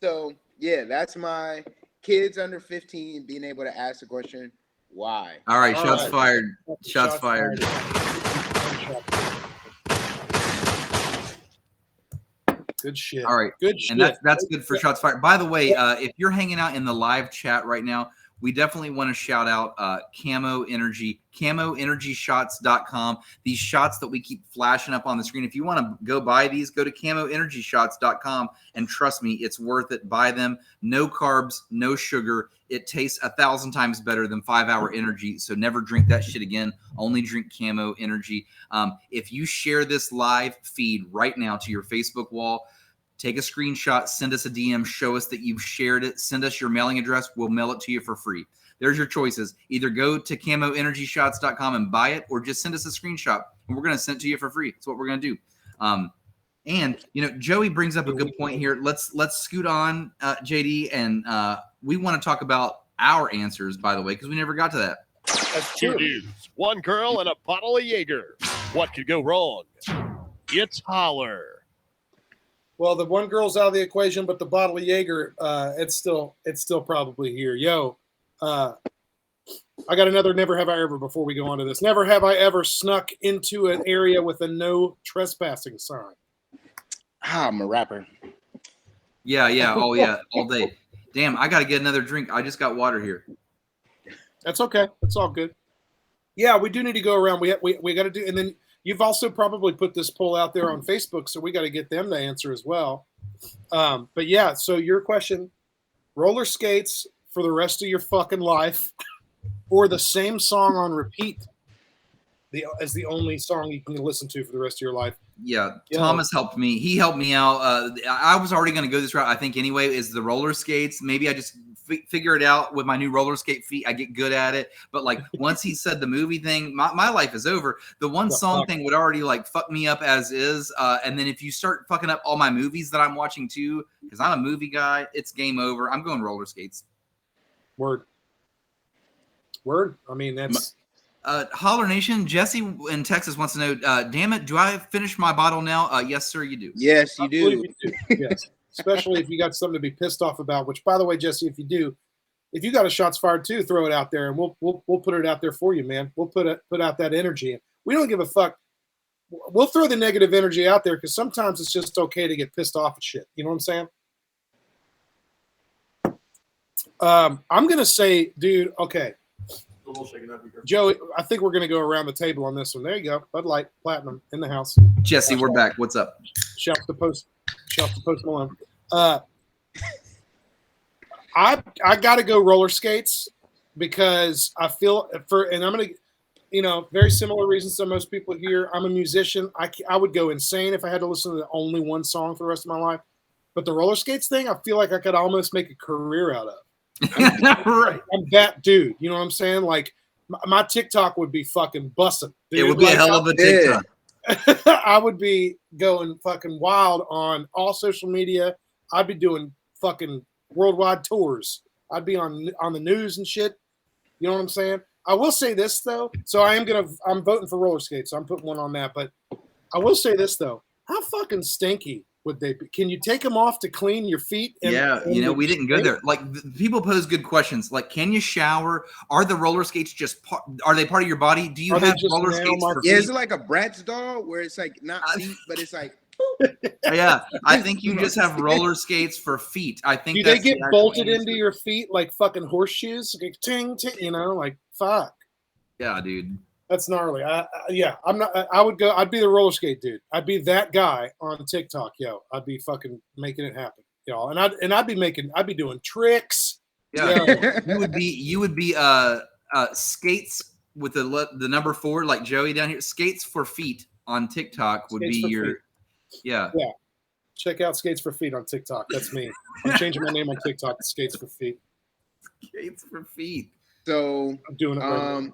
So yeah, that's my kids under 15 being able to ask the question why. All right, shots fired. Shots fired. Good shit. All right. Good shit. And that's good for shots fired. By the way, if you're hanging out in the live chat right now, we definitely want to shout out Camo Energy, CamoEnergyShots.com. These shots that we keep flashing up on the screen. If you want to go buy these, go to CamoEnergyShots.com. And trust me, it's worth it. Buy them. No carbs, no sugar. It tastes 1,000 times better than 5-Hour Energy. So never drink that shit again. Only drink Camo Energy. If you share this live feed right now to your Facebook wall, take a screenshot, send us a DM, show us that you've shared it, send us your mailing address. We'll mail it to you for free. There's your choices. Either go to CamoEnergyShots.com and buy it, or just send us a screenshot, and we're going to send it to you for free. That's what we're going to do. And, you know, Joey brings up a good point here. Let's scoot on, JD, and we want to talk about our answers, by the way, because we never got to that. That's 2 dudes, 1 girl, and a bottle of Jaeger. What could go wrong? It's Holler. Well, the one girl's out of the equation, but the bottle of Jaeger, it's still probably here. Yo, I got another never have I ever before we go on to this. Never have I ever snuck into an area with a no trespassing sign. I'm a rapper. Yeah. Oh, yeah. All day. Damn, I got to get another drink. I just got water here. That's okay. That's all good. Yeah, we do need to go around. We got to do, and then you've also probably put this poll out there on Facebook, so we got to get them to answer as well. But yeah, so your question: roller skates for the rest of your fucking life, or the same song on repeat, as the only song you can listen to for the rest of your life. Yeah, Thomas helped me. He helped me out. I was already going to go this route, I think, anyway, is the roller skates. Maybe I just figure it out with my new roller skate feet. I get good at it. But, like, once he said the movie thing, my life is over. The one song thing would already, like, fuck me up as is. And then if you start fucking up all my movies that I'm watching, too, because I'm a movie guy, it's game over. I'm going roller skates. Word. I mean, that's... Holler Nation, Jesse in Texas wants to know, damn it, do I finish my bottle now? Yes, sir, you do. Yes, you do. Yes, especially if you got something to be pissed off about, which, by the way, Jesse, if you got a shots fired too, throw it out there, and we'll put it out there for you, man. We'll put out that energy. We don't give a fuck. We'll throw the negative energy out there because sometimes it's just okay to get pissed off at shit. You know what I'm saying? I'm going to say, dude, okay. Joe, I think we're going to go around the table on this one. There you go. Bud Light, Platinum in the house. Jesse, we're back. What's up? Shelf the post Malone. I got to go roller skates because I feel and I'm going to, very similar reasons to most people here. I'm a musician. I would go insane if I had to listen to only one song for the rest of my life. But the roller skates thing, I feel like I could almost make a career out of. Right. I'm that dude. You know what I'm saying? Like my TikTok would be fucking busting. It would be a hell of a TikTok. I would be going fucking wild on all social media. I'd be doing fucking worldwide tours. I'd be on the news and shit. You know what I'm saying? I will say this though. So I'm voting for roller skates. So I'm putting one on that. But I will say this though. How fucking stinky would they be? Can you take them off to clean your feet? We didn't go there. Like people pose good questions. Like, can you shower? Are the roller skates are they part of your body? Do you have roller skates for feet? Yeah, is it like a Bratz doll where it's like not feet, but it's like yeah, I think you just have roller skates for feet. I think do they get bolted into your feet like fucking horseshoes? Like ting ting, like fuck. Yeah, dude. That's gnarly. I'm not. I would go. I'd be the roller skate dude. I'd be that guy on TikTok, yo. I'd be fucking making it happen, y'all. And I'd be doing tricks. Yeah, you would be skates with the number 4, like Joey down here. Skates for feet on TikTok would be your. Yeah. Check out Skates for Feet on TikTok. That's me. I'm changing my name on TikTok to Skates for Feet. Skates for Feet. So I'm doing it right now.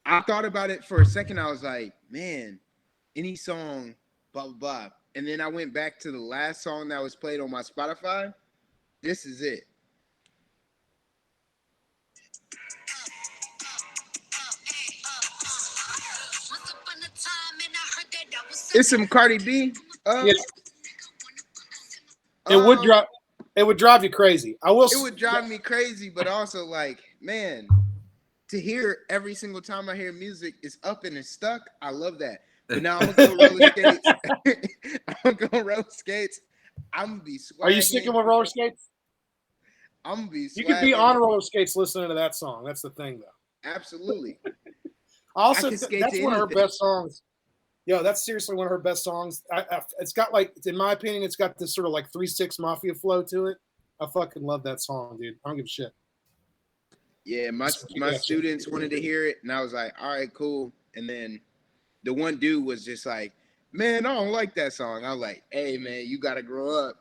I thought about it for a second. I was like, man, any song, blah, blah, blah. And then I went back to the last song that was played on my Spotify. This is it. It's some Cardi B. Yeah. It would drive you crazy. It would drive me crazy, but also like, man, to hear every single time I hear music is up and it's stuck. I love that. But now I'm gonna go roller skates. I'm gonna go roller skates. I'm gonna be swagging. Are you sticking with roller skates? I'm gonna be swagging. You could be on roller skates listening to that song. That's the thing, though. Absolutely. Also, that's one of her best songs. Yo, that's seriously one of her best songs. It's got like, in my opinion, it's got this sort of like 3-6 Mafia flow to it. I fucking love that song, dude. I don't give a shit. Yeah, my students wanted to hear it, and I was like, all right, cool. And then the one dude was just like, man, I don't like that song. I was like, hey, man, you got to grow up.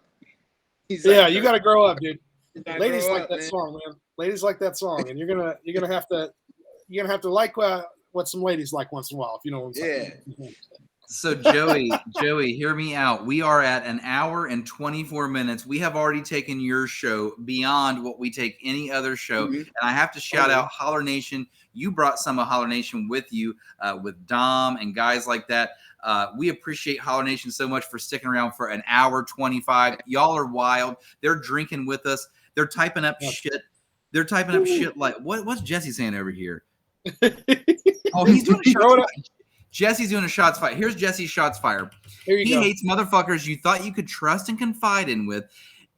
He's like, you got to grow up, dude. Ladies like that song, man. Ladies like that song, and you're gonna have to like what some ladies like once in a while, if you know what I'm saying. Yeah. So Joey, hear me out. We are at an hour and 24 minutes. We have already taken your show beyond what we take any other show. Mhm. And I have to shout out Holler Nation. You brought some of Holler Nation with you, with Dom and guys like that. We appreciate Holler Nation so much for sticking around for an hour 25. Y'all are wild. They're drinking with us. They're typing up shit. They're typing up shit like what's Jesse saying over here? Oh, he's doing a shot. Jesse's doing a shots fight. Here's Jesse's shots fire. He hates motherfuckers you thought you could trust and confide in with.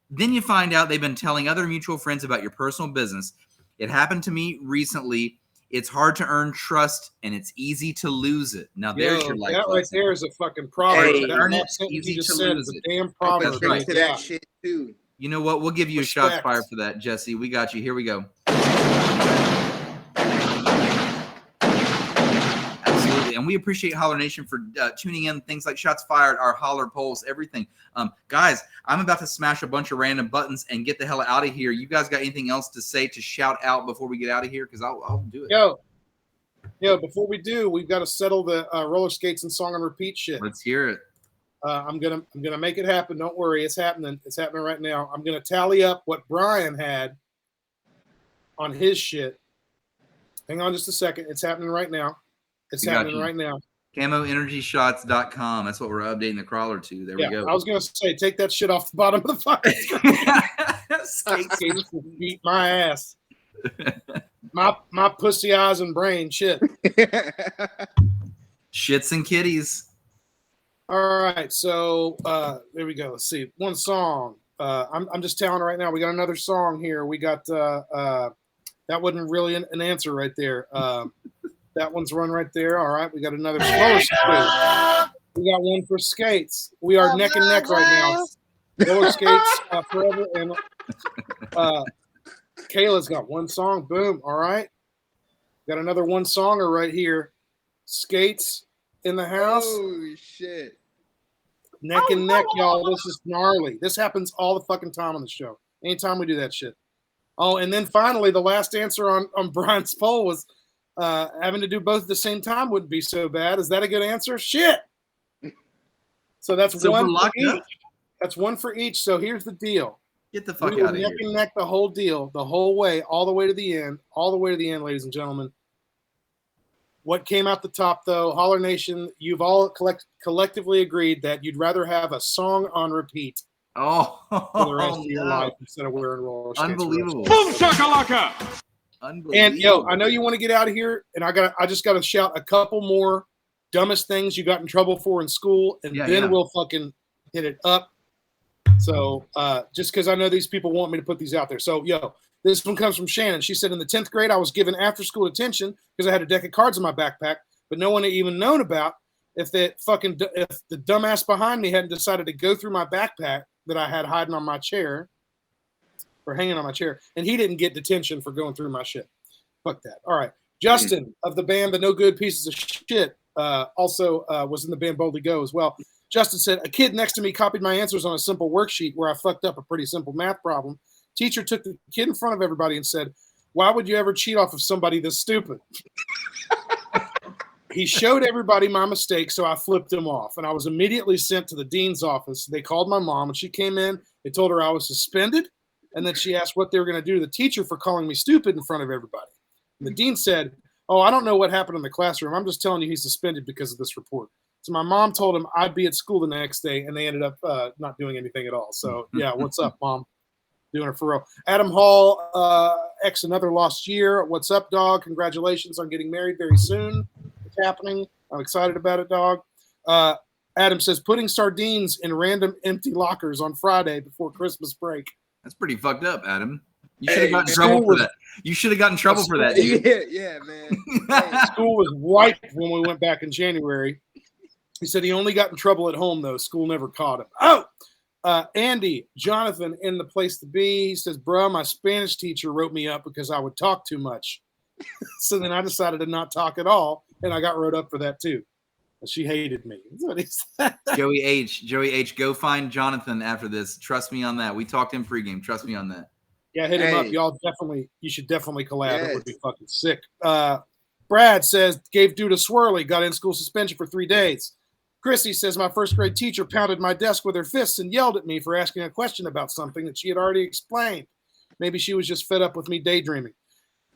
Then you find out they've been telling other mutual friends about your personal business. It happened to me recently. It's hard to earn trust and it's easy to lose it. Now there's your life that right lesson. there is a fucking proverb. Hey, that earn it, last sentence easy you just to said lose is it. a damn proverb. That's right. To that shit too. You know what? We'll give you a shots Respect. fire for that, Jesse. We got you. Here we go. Absolutely. And we appreciate Holler Nation for tuning in. Things like shots fired, our Holler polls, everything. Guys, I'm about to smash a bunch of random buttons and get the hell out of here. You guys got anything else to say to shout out before we get out of here? Because I'll do it. Yo, before we do, we've got to settle the roller skates and song on repeat shit. Let's hear it. I'm gonna make it happen. Don't worry, it's happening. It's happening right now. I'm gonna tally up what Brian had on his shit. Hang on just a second. It's happening right now. It's happening right now. CamoEnergyShots.com. That's what we're updating the crawler to. There we go. I was gonna say, take that shit off the bottom of the fucking skates will beat my ass. My pussy eyes and brain shit. Shits and kitties. All right, so there we go. Let's see, one song. I'm just telling right now. We got another song here. We got that wasn't really an answer right there. That one's run right there. All right, we got another slower skate. We got one for skates. We are neck and neck right now. Roller skates forever, and Kayla's got one song. Boom. All right, got another one songer right here. Skates in the house. Holy shit. Neck and neck, y'all. This is gnarly. This happens all the fucking time on the show. Anytime we do that shit. Oh, and then finally, the last answer on Brian's poll was having to do both at the same time wouldn't be so bad. Is that a good answer? Shit. So that's one for each. That's one for each. So here's the deal. Get the fuck We out will of neck here. and neck the whole deal, the whole way, all the way to the end, ladies and gentlemen. What came out the top, though, Holler Nation, you've all collectively agreed that you'd rather have a song on repeat for the rest of your life instead of wearing roller skates. Unbelievable. Boom shakalaka! Unbelievable. And yo, I know you want to get out of here, and I just got to shout a couple more dumbest things you got in trouble for in school, and then we'll fucking hit it up. So just because I know these people want me to put these out there. So yo, this one comes from Shannon. She said, in the 10th grade, I was given after-school detention because I had a deck of cards in my backpack, but no one had even known about if the dumbass behind me hadn't decided to go through my backpack that I had hiding on my chair or hanging on my chair, and he didn't get detention for going through my shit. Fuck that. All right. Justin of the band The No Good Pieces of Shit also was in the band Boldly Go as well. Justin said, a kid next to me copied my answers on a simple worksheet where I fucked up a pretty simple math problem. Teacher took the kid in front of everybody and said, why would you ever cheat off of somebody this stupid? He showed everybody my mistake, so I flipped him off, and I was immediately sent to the dean's office. They called my mom, and she came in. They told her I was suspended, and then she asked what they were going to do to the teacher for calling me stupid in front of everybody. And the dean said, oh, I don't know what happened in the classroom. I'm just telling you he's suspended because of this report. So my mom told him I'd be at school the next day, and they ended up not doing anything at all. So, yeah, what's up, Mom? Doing it for real. Adam Hall, X Another Lost Year. What's up, dog? Congratulations on getting married very soon. It's happening. I'm excited about it, dog. Adam says, putting sardines in random empty lockers on Friday before Christmas break. That's pretty fucked up, Adam. You should have gotten in trouble for that. You should have gotten in trouble for that, dude. Yeah, man. School was ripe when we went back in January. He said he only got in trouble at home, though. School never caught him. Oh! Andy, Jonathan in the place to be. He says, bruh, my Spanish teacher wrote me up because I would talk too much. So then I decided to not talk at all, and I got wrote up for that too. She hated me. That's what he said. Joey H, go find Jonathan after this. Trust me on that. We talked in pregame. Trust me on that. Yeah, hit him up. Y'all you should definitely collab. Yes. It would be fucking sick. Brad says, gave due to Swirly, got in school suspension for 3 days. Chrissy says my first grade teacher pounded my desk with her fists and yelled at me for asking a question about something that she had already explained. Maybe she was just fed up with me daydreaming.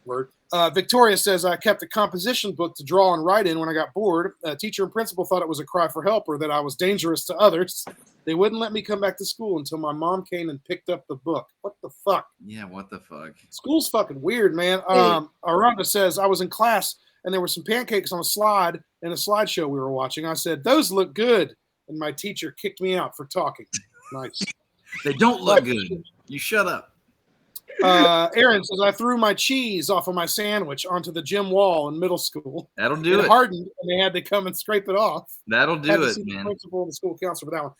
Word. Victoria says I kept a composition book to draw and write in when I got bored. Teacher and principal thought it was a cry for help or that I was dangerous to others. They wouldn't let me come back to school until my mom came and picked up the book. What the fuck? Yeah, what the fuck? School's fucking weird, man. Aranda says I was in class and there were some pancakes on a slide in a slideshow we were watching. I said, those look good. And my teacher kicked me out for talking. Nice. They don't look good. You shut up. Aaron says I threw my cheese off of my sandwich onto the gym wall in middle school. That'll do it. Hardened, and they had to come and scrape it off. That'll do it, man. The principal and the school counselor for that one.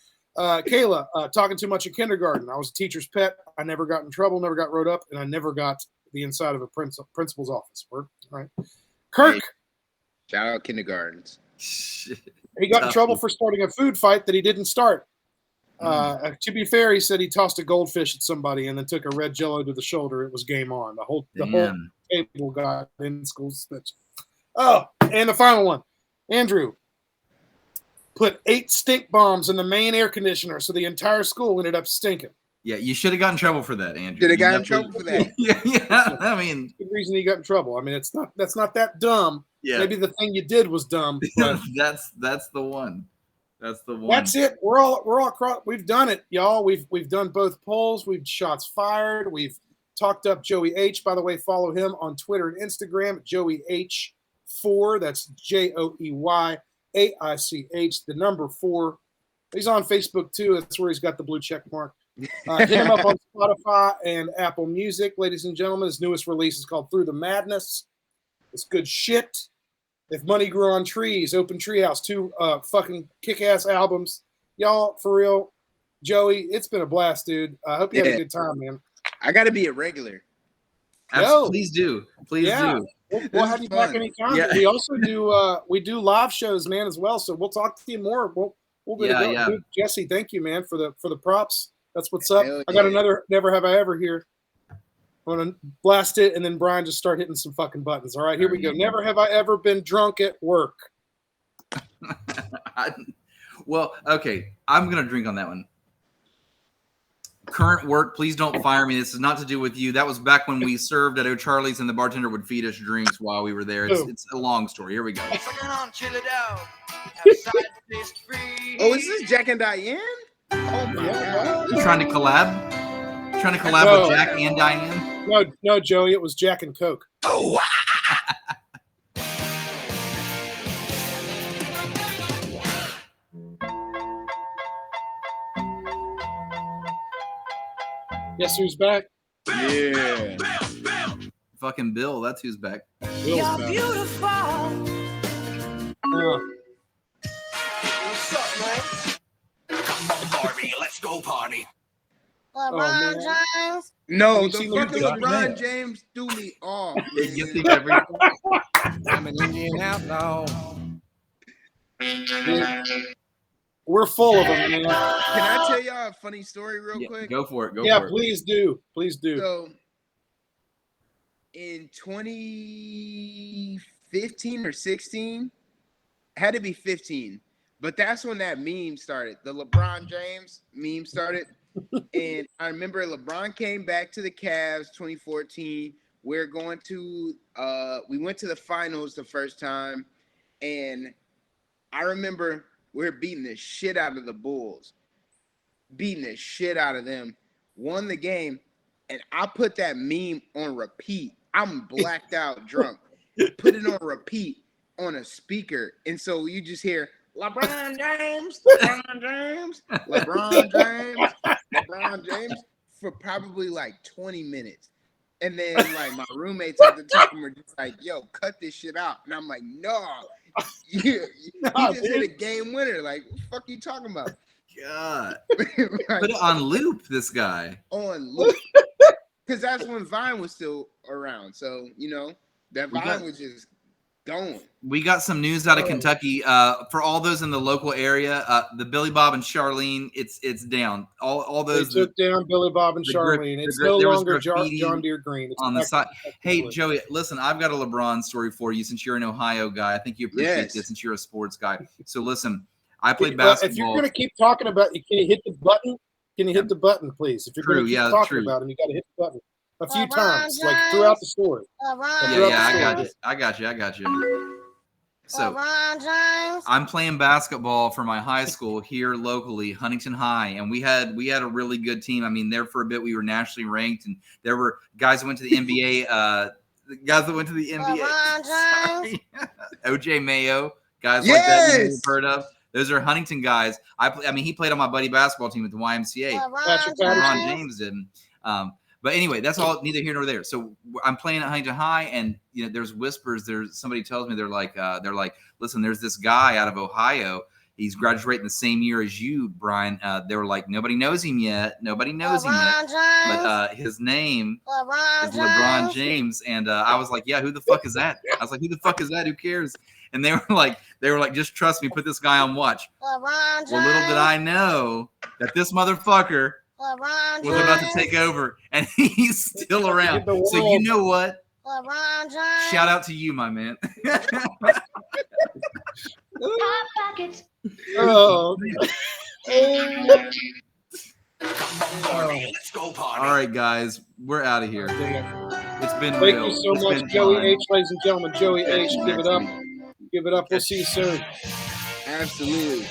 Kayla, talking too much in kindergarten. I was a teacher's pet. I never got in trouble, never got wrote up, and I never got the inside of a principal's office. All right. Kirk. Hey, shout out kindergartens. He got in trouble for starting a food fight that he didn't start. To be fair, he said he tossed a goldfish at somebody and then took a red Jello to the shoulder. It was game on. The whole table got in school suspension. Oh, and the final one, Andrew put 8 stink bombs in the main air conditioner, so the entire school ended up stinking. Yeah, you should have gotten in trouble for that, Andrew. Should have gotten in trouble for that. yeah. I mean, good reason he got in trouble. I mean, that's not that dumb. Yeah. Maybe the thing you did was dumb. But that's the one. That's the one. That's it. We're all across. We've done it, y'all. We've done both polls. We've shots fired. We've talked up Joey Aich. By the way, follow him on Twitter and Instagram, Joey Aich4. That's JoeyAich, the number 4. He's on Facebook too. That's where he's got the blue check mark. Hit him up on Spotify and Apple Music, ladies and gentlemen. His newest release is called Through the Madness. It's good shit. If Money Grew on Trees, Open Treehouse, 2 fucking kick-ass albums. Y'all, for real, Joey, it's been a blast, dude. I hope you had a good time, man. I got to be a regular. Please do. Please do. We'll have you back anytime. Yeah. We also do live shows, man, as well. So we'll talk to you more. We'll get it going. Dude, Jesse, thank you, man, for the props. That's what's up. I got another Never Have I Ever here. I'm going to blast it, and then Brian just start hitting some fucking buttons. All right, here we go. Never have I ever been drunk at work. Well, okay. I'm going to drink on that one. Current work, please don't fire me. This is not to do with you. That was back when we served at O'Charlie's and the bartender would feed us drinks while we were there. It's a long story. Here we go. Oh, is this Jack and Diane? Oh, my God. You trying to collab? Trying to collab with Jack and Diane? No, Joey. It was Jack and Coke. Oh, Guess who's back? Yeah. Fucking Bill. That's who's back. You're beautiful. What's up, man? Come on, Barbie. Let's go party. LeBron James? No, the fucking LeBron James threw me off. You think everything? I'm an Indian outlaw. We're full of them, man. Can I tell y'all a funny story real quick? Go for it. Please do. Please do. So, in 2015 or 16, had to be 15, but that's when that meme started. The LeBron James meme started. And I remember LeBron came back to the Cavs 2014. We went to the finals the first time, and I remember we were beating the shit out of the Bulls, beating the shit out of them, won the game, and I put that meme on repeat. I'm blacked out drunk. Put it on repeat on a speaker, and so you just hear LeBron James, LeBron James, LeBron James, LeBron James for probably like 20 minutes. And then like my roommates at the time were just like, yo, cut this shit out. And I'm like, no, you just hit a game winner. Like, what the fuck are you talking about? God. Like, put it on loop, this guy. On loop. Because that's when Vine was still around. So, that Vine was just going. We got some news out of Kentucky. For all those in the local area, the Billy Bob and Charlene, it's down. All those they took down Billy Bob and Charlene. It's no longer John Deere Green. It's on the side. Hey, Joey, listen, I've got a LeBron story for you since you're an Ohio guy. I think you appreciate this since you're a sports guy. So listen, I played If basketball. you're going to keep talking about, can you hit the button? Can you hit the button, please? If you're going to keep talking about him, you got to hit the button a few times, like throughout the story. I got you. So I'm playing basketball for my high school here locally, Huntington High, and we had a really good team. I mean, there for a bit we were nationally ranked, and there were guys that went to the NBA. Sorry. OJ Mayo, guys like that you've heard of. Those are Huntington guys. I mean, he played on my buddy basketball team at the YMCA. LeBron James did. But anyway, that's all. Neither here nor there. So I'm playing at Huntington High, and there's whispers. There's somebody tells me they're like, listen, there's this guy out of Ohio. He's graduating the same year as you, Brian. They were like, nobody knows him yet. But his name is LeBron James. And I was like, yeah, who the fuck is that? I was like, who the fuck is that? Who cares? And they were like, just trust me, put this guy on watch. Well, little did I know that this motherfucker was about to take over, and he's still around. So you know what? Shout out to you, my man. Hot pockets. Oh. Let's go party. All right, guys, we're out of here. It's been Thank real. you so It's much, been Joey fun. H, ladies and gentlemen. Joey H, give it up. Give it up. We'll see you soon. Absolutely.